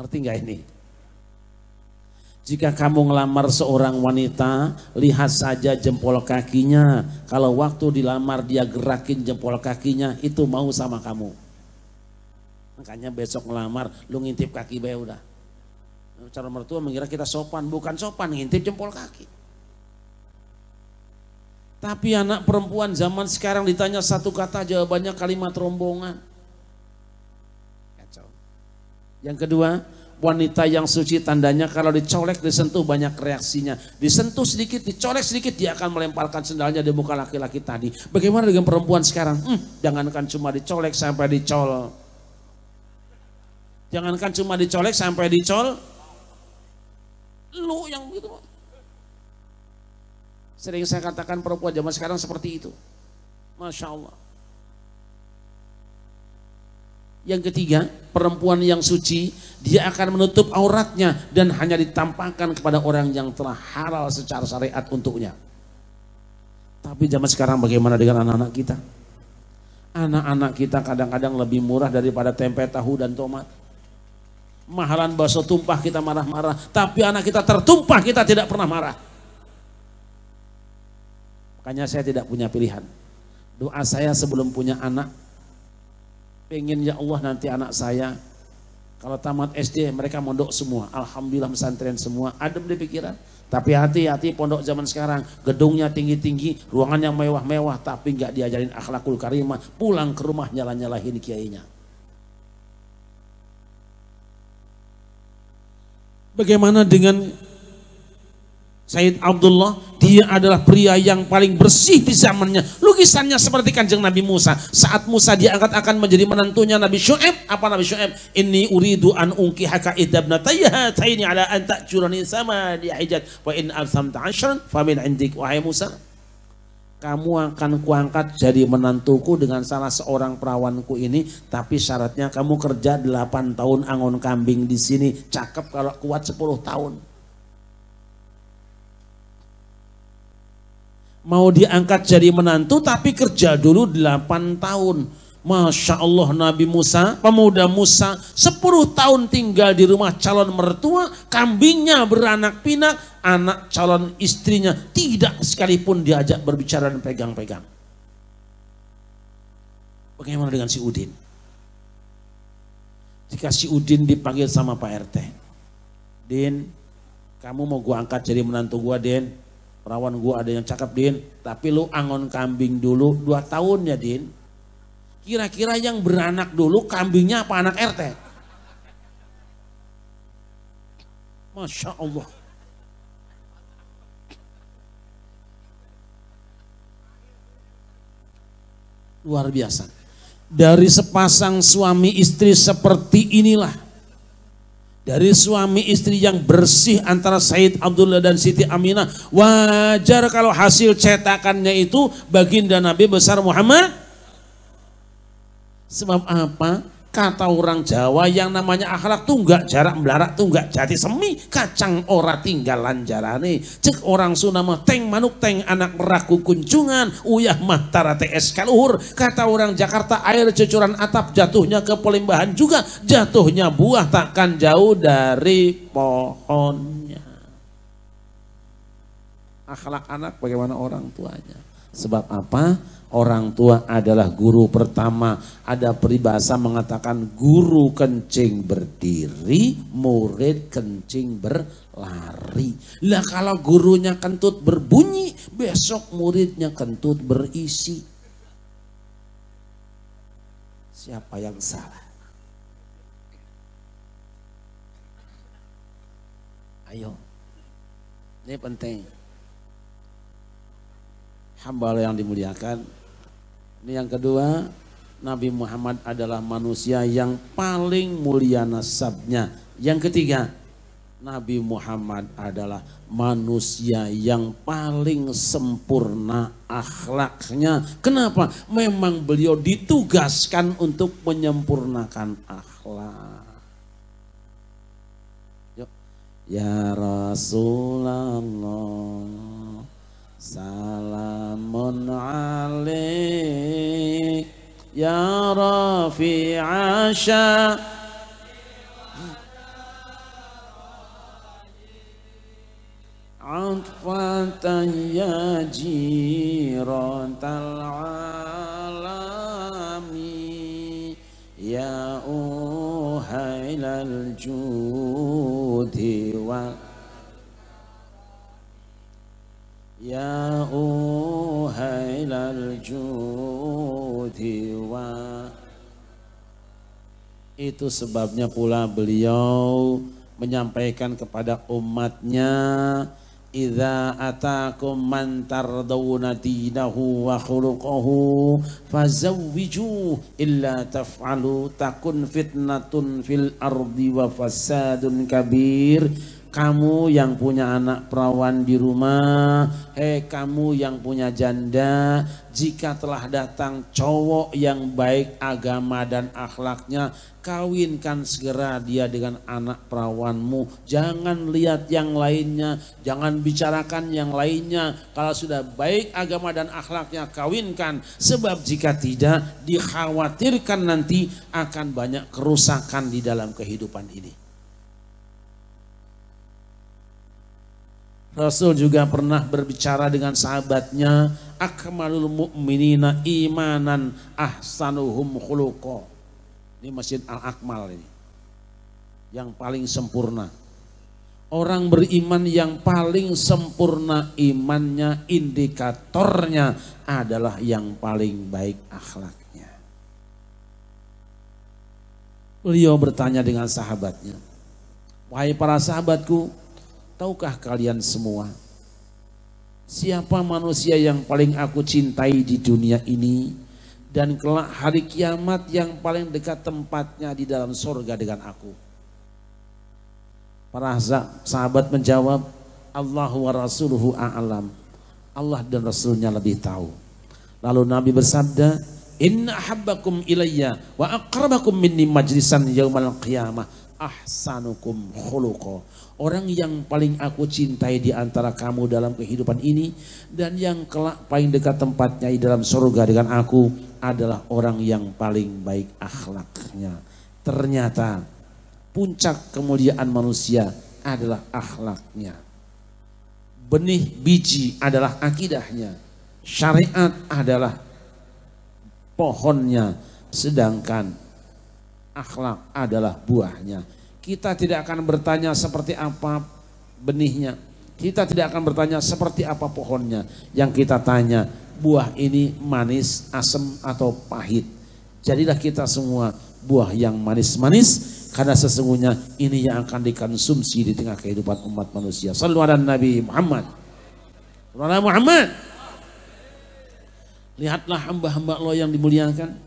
Ngerti nggak ini? Jika kamu ngelamar seorang wanita, lihat saja jempol kakinya. Kalau waktu dilamar dia gerakin jempol kakinya, itu mau sama kamu. Makanya besok ngelamar, lu ngintip kaki bae udah. Cara mertua mengira kita sopan, bukan sopan ngintip jempol kaki. Tapi anak perempuan zaman sekarang ditanya 1 kata jawabannya kalimat rombongan. Kacau. Yang kedua, wanita yang suci tandanya kalau dicolek disentuh banyak reaksinya. Disentuh sedikit, dicolek sedikit dia akan melemparkan sendalnya di muka laki-laki tadi. Bagaimana dengan perempuan sekarang? Jangankan cuma dicolek sampai dicol. Jangankan cuma dicolek sampai dicol. Lu yang begitu. Sering saya katakan perempuan zaman sekarang seperti itu. Masya Allah. Yang ketiga, perempuan yang suci, dia akan menutup auratnya dan hanya ditampakkan kepada orang yang telah halal secara syariat untuknya. Tapi zaman sekarang bagaimana dengan anak-anak kita? Anak-anak kita kadang-kadang lebih murah daripada tempe, tahu, dan tomat. Mahalan bakso tumpah kita marah-marah, tapi anak kita tertumpah kita tidak pernah marah. Makanya saya tidak punya pilihan. Doa saya sebelum punya anak, pengen ya Allah nanti anak saya kalau tamat SD mereka mondok semua, alhamdulillah pesantren semua, adem di pikiran. Tapi hati-hati pondok zaman sekarang, gedungnya tinggi-tinggi, ruangan yang mewah-mewah, tapi nggak diajarin akhlakul karimah, pulang ke rumah nyala-nyalahin kiainya. Bagaimana dengan Sayyid Abdullah? Dia adalah pria yang paling bersih di zamannya. Lukisannya seperti Kanjeng Nabi Musa. Saat Musa diangkat akan menjadi menantunya Nabi Syu'aib. Apa Nabi Syu'aib? Inni uridu an unkihaka idabnatayya hataini ala an ta'jurani sama di hijat. Wa in absamta ashran famin indik. Wahai Musa, kamu akan kuangkat jadi menantuku dengan salah seorang perawanku ini. Tapi syaratnya kamu kerja 8 tahun angon kambing di sini. Cakep kalau kuat 10 tahun. Mau diangkat jadi menantu tapi kerja dulu 8 tahun. Masya Allah, Nabi Musa, pemuda Musa 10 tahun tinggal di rumah calon mertua, kambingnya beranak pinak, anak calon istrinya tidak sekalipun diajak berbicara dan pegang-pegang. Bagaimana dengan si Udin? Jika si Udin dipanggil sama Pak RT, Din, kamu mau gua angkat jadi menantu gua, Din. Perawan gua ada yang cakep, Din. Tapi lu angon kambing dulu 2 tahun ya, Din. Kira-kira yang beranak dulu kambingnya apa anak RT? Masya Allah. Luar biasa. Dari sepasang suami istri seperti inilah, dari suami istri yang bersih antara Said Abdullah dan Siti Aminah, wajar kalau hasil cetakannya itu baginda Nabi besar Muhammad. Sebab apa? Kata orang Jawa yang namanya akhlak tunggak jarak melarak tunggak jati semi kacang ora tinggalan jarane. Cek orang Sunda mah teng manuk teng anak meraku kunjungan uyah mah tara TS kaluhur. Kata orang Jakarta air cucuran atap jatuhnya ke pelimbahan juga jatuhnya buah takkan jauh dari pohonnya. Akhlak anak bagaimana orang tuanya. Sebab apa? Orang tua adalah guru pertama. Ada peribahasa mengatakan guru kencing berdiri, murid kencing berlari. Lah kalau gurunya kentut berbunyi, besok muridnya kentut berisi. Siapa yang salah? Ayo. Ini penting. Hamba yang dimuliakan. Ini yang kedua, Nabi Muhammad adalah manusia yang paling mulia nasabnya. Yang ketiga, Nabi Muhammad adalah manusia yang paling sempurna akhlaknya. Kenapa? Memang beliau ditugaskan untuk menyempurnakan akhlak. Yuk. Ya Rasulullah, salamun alaik ya rafi'a sya atfatan ya jirantal alami ya uhailal judi wal ya uhailal judi wa. Itu sebabnya pula beliau menyampaikan kepada umatnya, idza atakum man tardawna dinahu wa khuluquhu fazawwiju illa taf'alu takun fitnatun fil ardi wa fasadun kabir. Kamu yang punya anak perawan di rumah, kamu yang punya janda, jika telah datang cowok yang baik agama dan akhlaknya, kawinkan segera dia dengan anak perawanmu. Jangan lihat yang lainnya, jangan bicarakan yang lainnya. Kalau sudah baik agama dan akhlaknya, kawinkan. Sebab jika tidak, dikhawatirkan nanti akan banyak kerusakan di dalam kehidupan ini. Rasul juga pernah berbicara dengan sahabatnya, akmalul mu'minina imanan ahsanuhum khuluqa. Ini Masjid Al-Akmal ini. Yang paling sempurna. Orang beriman yang paling sempurna imannya, indikatornya adalah yang paling baik akhlaknya. Beliau bertanya dengan sahabatnya, wahai para sahabatku, tahukah kalian semua siapa manusia yang paling aku cintai di dunia ini dan kelak hari kiamat yang paling dekat tempatnya di dalam surga dengan aku? Para sahabat menjawab, Allah wa rasuluhu a'lam. Allah dan Rasulnya lebih tahu. Lalu Nabi bersabda, Inna ahabbakum ilayya wa aqrabakum minni majlisan yaumal qiyamah ahsanukum khuluqa. Orang yang paling aku cintai di antara kamu dalam kehidupan ini dan yang kelak paling dekat tempatnya di dalam surga dengan aku adalah orang yang paling baik akhlaknya. Ternyata puncak kemuliaan manusia adalah akhlaknya. Benih biji adalah akidahnya. Syariat adalah pohonnya, sedangkan akhlak adalah buahnya. Kita tidak akan bertanya seperti apa benihnya. Kita tidak akan bertanya seperti apa pohonnya. Yang kita tanya, buah ini manis, asam atau pahit. Jadilah kita semua buah yang manis-manis, karena sesungguhnya ini yang akan dikonsumsi di tengah kehidupan umat manusia. Sallu ala Nabi Muhammad. Sallu ala Muhammad. Lihatlah hamba-hamba Allah yang dimuliakan.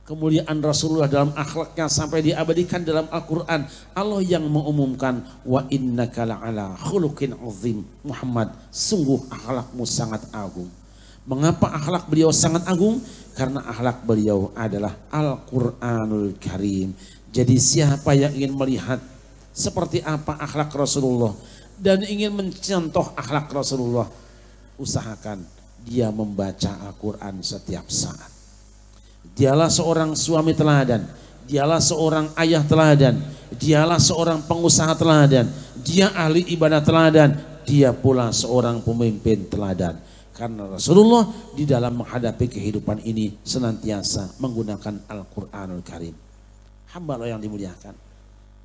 Kemuliaan Rasulullah dalam akhlaknya sampai diabadikan dalam Al-Quran. Allah yang mengumumkan, wa innaka la'ala khuluqin azim. Muhammad, sungguh akhlakmu sangat agung. Mengapa akhlak beliau sangat agung? Karena akhlak beliau adalah Al-Quranul Karim. Jadi siapa yang ingin melihat seperti apa akhlak Rasulullah dan ingin mencontoh akhlak Rasulullah, usahakan dia membaca Al-Quran setiap saat. Dialah seorang suami teladan, dialah seorang ayah teladan, dialah seorang pengusaha teladan, dia ahli ibadah teladan, dia pula seorang pemimpin teladan. Karena Rasulullah di dalam menghadapi kehidupan ini senantiasa menggunakan Al-Quranul Karim. Hamba Allah yang dimuliakan,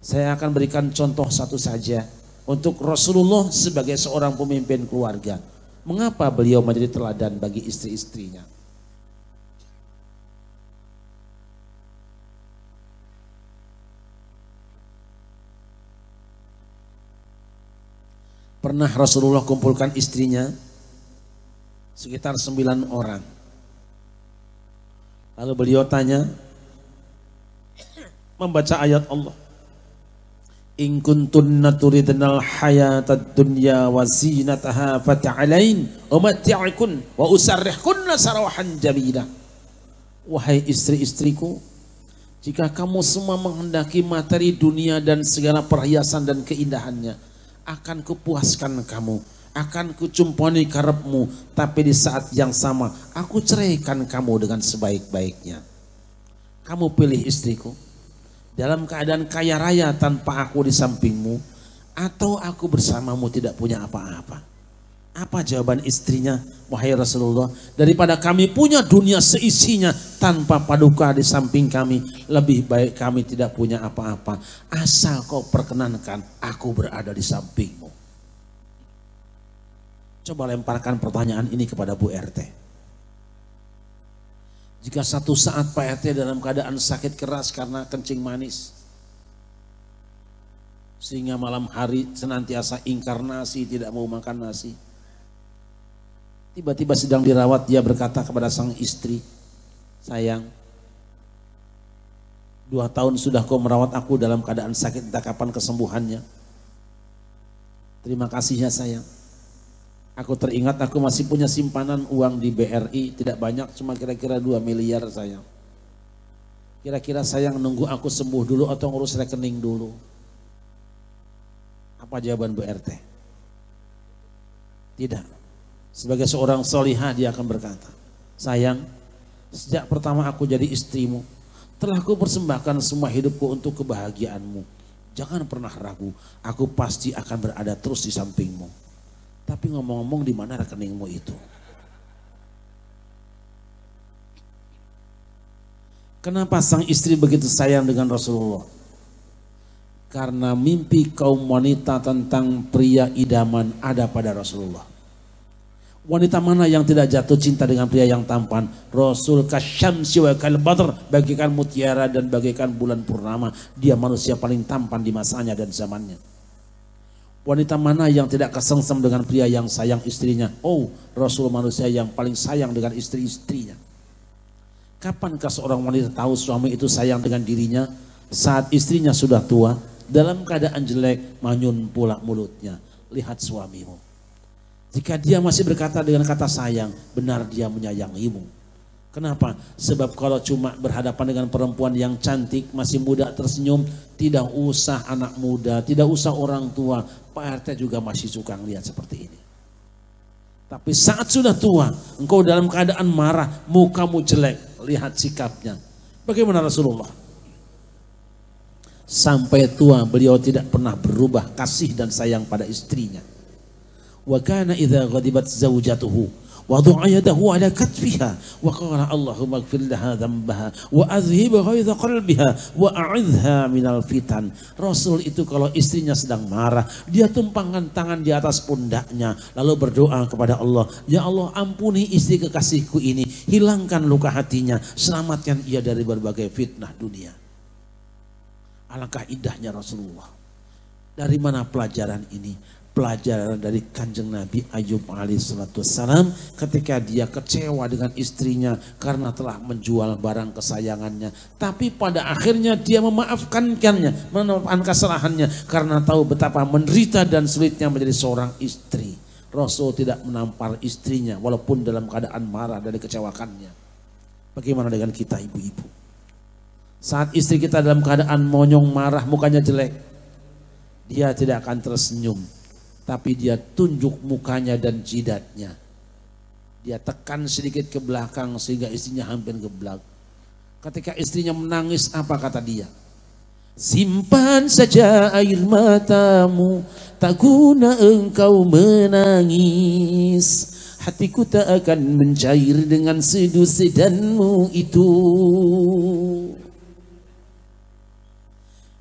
saya akan berikan contoh satu saja untuk Rasulullah sebagai seorang pemimpin keluarga. Mengapa beliau menjadi teladan bagi istri-istrinya? Pernah Rasulullah kumpulkan istrinya sekitar 9 orang. Lalu beliau tanya, membaca ayat Allah, in kuntunna turidnal hayatad dunya wa zinataha fata'alain umatti'ikun wa usarrihkunna sarahan jamila. Wahai istri-istriku, jika kamu semua menghendaki materi dunia dan segala perhiasan dan keindahannya, akan kupuaskan kamu, akan kucumponi karepmu, tapi di saat yang sama aku ceraikan kamu dengan sebaik-baiknya. Kamu pilih istriku dalam keadaan kaya raya tanpa aku di sampingmu, atau aku bersamamu tidak punya apa-apa? Apa jawaban istrinya? Wahai Rasulullah, daripada kami punya dunia seisinya tanpa paduka di samping kami, lebih baik kami tidak punya apa-apa, asal kau perkenankan aku berada di sampingmu. Coba lemparkan pertanyaan ini kepada Bu RT. Jika satu saat Pak RT dalam keadaan sakit keras karena kencing manis, sehingga malam hari senantiasa ingkar nasi, tidak mau makan nasi, tiba-tiba sedang dirawat, dia berkata kepada sang istri, sayang, 2 tahun sudah kau merawat aku dalam keadaan sakit, entah kapan kesembuhannya. Terima kasih ya sayang. Aku teringat aku masih punya simpanan uang di BRI, tidak banyak, cuma kira-kira 2 miliar sayang. Kira-kira sayang nunggu aku sembuh dulu atau ngurus rekening dulu? Apa jawaban Bu RT? Tidak. Sebagai seorang solihah dia akan berkata, sayang, sejak pertama aku jadi istrimu, telah aku persembahkan semua hidupku untuk kebahagiaanmu. Jangan pernah ragu, aku pasti akan berada terus di sampingmu. Tapi ngomong-ngomong, di mana rekeningmu itu? Kenapa sang istri begitu sayang dengan Rasulullah? Karena mimpi kaum wanita tentang pria idaman ada pada Rasulullah. Wanita mana yang tidak jatuh cinta dengan pria yang tampan? Rasul kasyamsi wa kal badr, bagaikan mutiara dan bagaikan bulan purnama. Dia manusia paling tampan di masanya dan zamannya. Wanita mana yang tidak kesengsem dengan pria yang sayang istrinya? Oh, Rasul manusia yang paling sayang dengan istri-istrinya. Kapankah seorang wanita tahu suami itu sayang dengan dirinya? Saat istrinya sudah tua, dalam keadaan jelek, manyun pula mulutnya. Lihat suamimu. Jika dia masih berkata dengan kata sayang, benar dia menyayangimu. Kenapa? Sebab kalau cuma berhadapan dengan perempuan yang cantik, masih muda tersenyum, tidak usah anak muda, tidak usah orang tua, Pak RT juga masih suka ngelihat seperti ini. Tapi saat sudah tua, engkau dalam keadaan marah, mukamu jelek, lihat sikapnya. Bagaimana Rasulullah? Sampai tua beliau tidak pernah berubah kasih dan sayang pada istrinya. Wa kana idza ghadibat zawjatuhu wada'a yadahu ala katfiha wa qala Allahumma ighfir laha dhanbaha wa adhhib ghaidha qalbiha wa a'idha minal fitan. Rasul itu kalau istrinya sedang marah, dia tumpangkan tangan di atas pundaknya lalu berdoa kepada Allah, ya Allah ampuni istri kekasihku ini, hilangkan luka hatinya, selamatkan ia dari berbagai fitnah dunia. Alangkah indahnya Rasulullah. Dari mana pelajaran ini? Pelajaran dari Kanjeng Nabi Ayub alaihissalam ketika dia kecewa dengan istrinya karena telah menjual barang kesayangannya. Tapi pada akhirnya dia memaafkan kesalahannya karena tahu betapa menderita dan sulitnya menjadi seorang istri. Rasul tidak menampar istrinya walaupun dalam keadaan marah dan dikecewakannya. Bagaimana dengan kita ibu-ibu? Saat istri kita dalam keadaan monyong, marah, mukanya jelek, dia tidak akan tersenyum. Tapi dia tunjuk mukanya dan jidatnya. Dia tekan sedikit ke belakang sehingga istrinya hampir geblak. Ketika istrinya menangis, apa kata dia? Simpan saja air matamu, tak guna engkau menangis. Hatiku tak akan mencair dengan seduh sedanmu itu.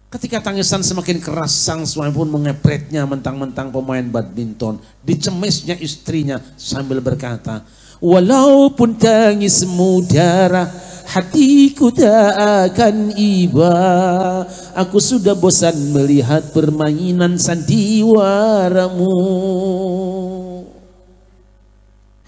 Ketika tangisan semakin keras, sang suami pun mengepretnya mentang-mentang pemain badminton. Dicemisnya istrinya sambil berkata, walaupun tangismu darah, hatiku tak akan iba. Aku sudah bosan melihat permainan sandiwaramu.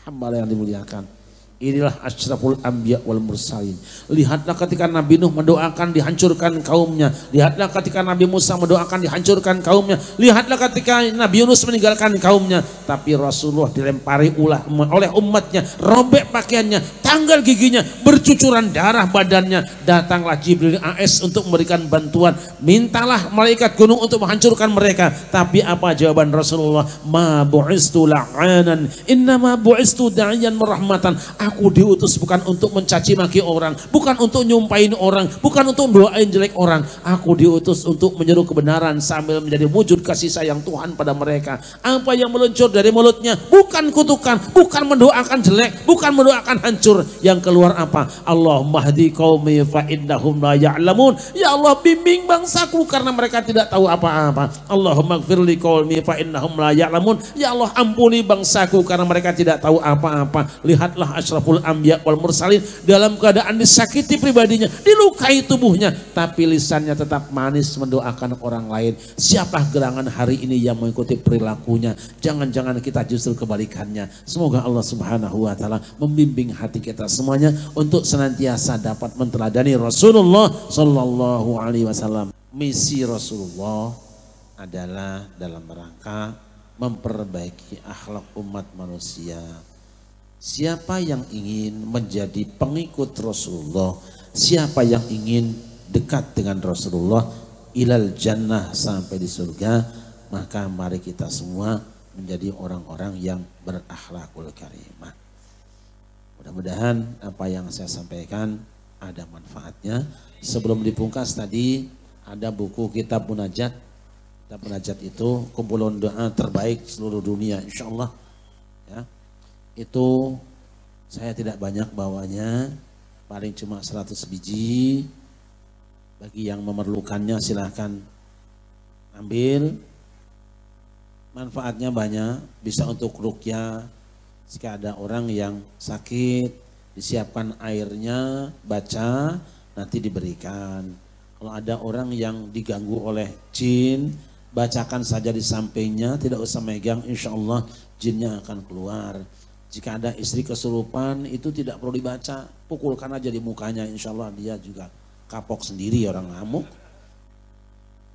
Hamba yang dimuliakan, inilah asyraful anbiya wal mursalin. Lihatlah ketika Nabi Nuh mendoakan dihancurkan kaumnya. Lihatlah ketika Nabi Musa mendoakan dihancurkan kaumnya. Lihatlah ketika Nabi Yunus meninggalkan kaumnya. Tapi Rasulullah dilempari oleh umatnya, robek pakaiannya, tanggal giginya, bercucuran darah badannya. Datanglah Jibril AS untuk memberikan bantuan. Mintalah malaikat gunung untuk menghancurkan mereka. Tapi apa jawaban Rasulullah? Ma bu'istu la'anan, innama bu'istu da'iyan merahmatan. Aku diutus bukan untuk mencaci maki orang, bukan untuk nyumpahin orang, bukan untuk doain jelek orang. Aku diutus untuk menyeru kebenaran sambil menjadi wujud kasih sayang Tuhan pada mereka. Apa yang meluncur dari mulutnya bukan kutukan, bukan mendoakan jelek, bukan mendoakan hancur. Yang keluar apa? Allahumma hdi qaumi fa innahum la ya'lamun. Ya Allah, bimbing bangsaku karena mereka tidak tahu apa-apa. Allahumma ighfir li qaumi fa innahum la ya'lamun. Ya Allah, ampuni bangsaku karena mereka tidak tahu apa-apa. Lihatlah asyraful anbiya wal mursalin dalam keadaan disakiti pribadinya, dilukai tubuhnya, tapi lisannya tetap manis mendoakan orang lain. Siapa gerangan hari ini yang mengikuti perilakunya? Jangan-jangan kita justru kebalikannya. Semoga Allah Subhanahu wa taala membimbing hati kita semuanya untuk senantiasa dapat menteladani Rasulullah sallallahu alaihi wasallam. Misi Rasulullah adalah dalam rangka memperbaiki akhlak umat manusia. Siapa yang ingin menjadi pengikut Rasulullah, siapa yang ingin dekat dengan Rasulullah, ilal jannah, sampai di surga, maka mari kita semua menjadi orang-orang yang berakhlakul karimah. Mudah-mudahan apa yang saya sampaikan ada manfaatnya. Sebelum dipungkas tadi ada buku Kitab Munajat. Kitab Munajat itu kumpulan doa terbaik seluruh dunia, insya Allah. Ya. Itu saya tidak banyak bawanya, paling cuma 100 biji. Bagi yang memerlukannya silahkan ambil. Manfaatnya banyak, bisa untuk ruqyah. Jika ada orang yang sakit, disiapkan airnya, baca, nanti diberikan. Kalau ada orang yang diganggu oleh jin, bacakan saja di sampingnya, tidak usah megang, insya Allah jinnya akan keluar. Jika ada istri kesurupan, itu tidak perlu dibaca, pukulkan aja di mukanya, insya Allah dia juga kapok sendiri orang ngamuk.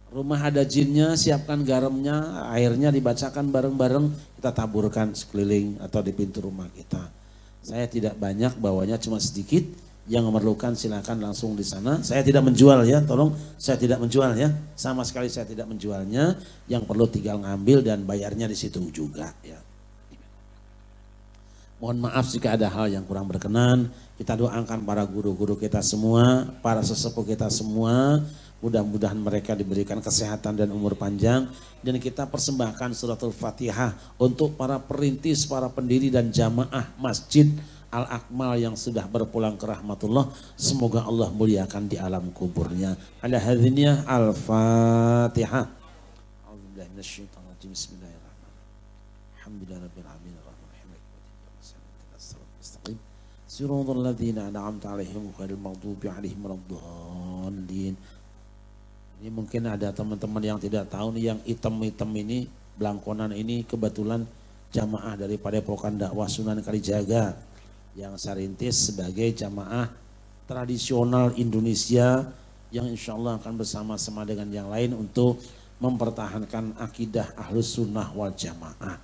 Rumah ada jinnya, siapkan garamnya, airnya dibacakan bareng-bareng, kita taburkan sekeliling atau di pintu rumah kita. Saya tidak banyak bawanya, cuma sedikit. Yang memerlukan silakan langsung di sana. Saya tidak menjual ya, tolong saya tidak menjual ya. Sama sekali saya tidak menjualnya. Yang perlu tinggal ngambil dan bayarnya di situ juga ya. Mohon maaf jika ada hal yang kurang berkenan. Kita doakan para guru-guru kita semua, para sesepuh kita semua. Mudah-mudahan mereka diberikan kesehatan dan umur panjang. Dan kita persembahkan suratul Fatihah untuk para perintis, para pendiri dan jamaah masjid Al-Akmal yang sudah berpulang ke rahmatullah. Semoga Allah muliakan di alam kuburnya. Ala hadhiniyah Al-Fatihah. A'udzubillahi minasyaitonir rajim. Bismillahirrahmanirrahim. Alhamdulillahirabbil alamin arrahmanirrahim. Mustaqim. Siratal ladzina an'amta 'alaihim ghairil maghdubi 'alaihim waladdallin. Ini mungkin ada teman-teman yang tidak tahu nih, yang hitam-hitam ini, belangkonan ini kebetulan jamaah dari Padepokan Dakwah Sunan Kalijaga yang saya rintis sebagai jamaah tradisional Indonesia yang insya Allah akan bersama-sama dengan yang lain untuk mempertahankan akidah Ahlus Sunnah wal Jamaah.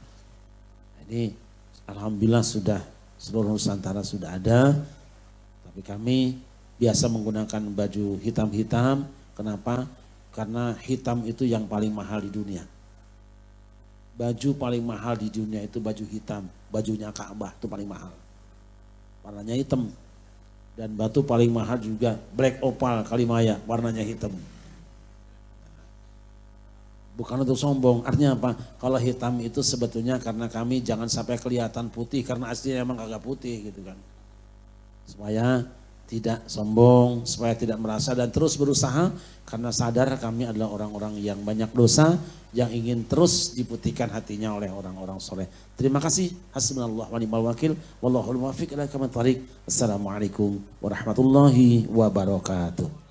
Ini alhamdulillah sudah seluruh Nusantara sudah ada, tapi kami biasa menggunakan baju hitam-hitam. Kenapa? Karena hitam itu yang paling mahal di dunia. Baju paling mahal di dunia itu baju hitam, bajunya Ka'bah itu paling mahal. Warnanya hitam. Dan batu paling mahal juga black opal Kalimaya, warnanya hitam. Bukan untuk sombong, artinya apa? Kalau hitam itu sebetulnya karena kami jangan sampai kelihatan putih, karena aslinya emang kagak putih gitu kan. Supaya tidak sombong, supaya tidak merasa, dan terus berusaha karena sadar kami adalah orang-orang yang banyak dosa, yang ingin terus diputihkan hatinya oleh orang-orang soleh. Terima kasih. Hasbunallah wa ni'mal wakil. Wallahul muwaffiq ila aqwamit thoriq. Assalamualaikum warahmatullahi wabarakatuh.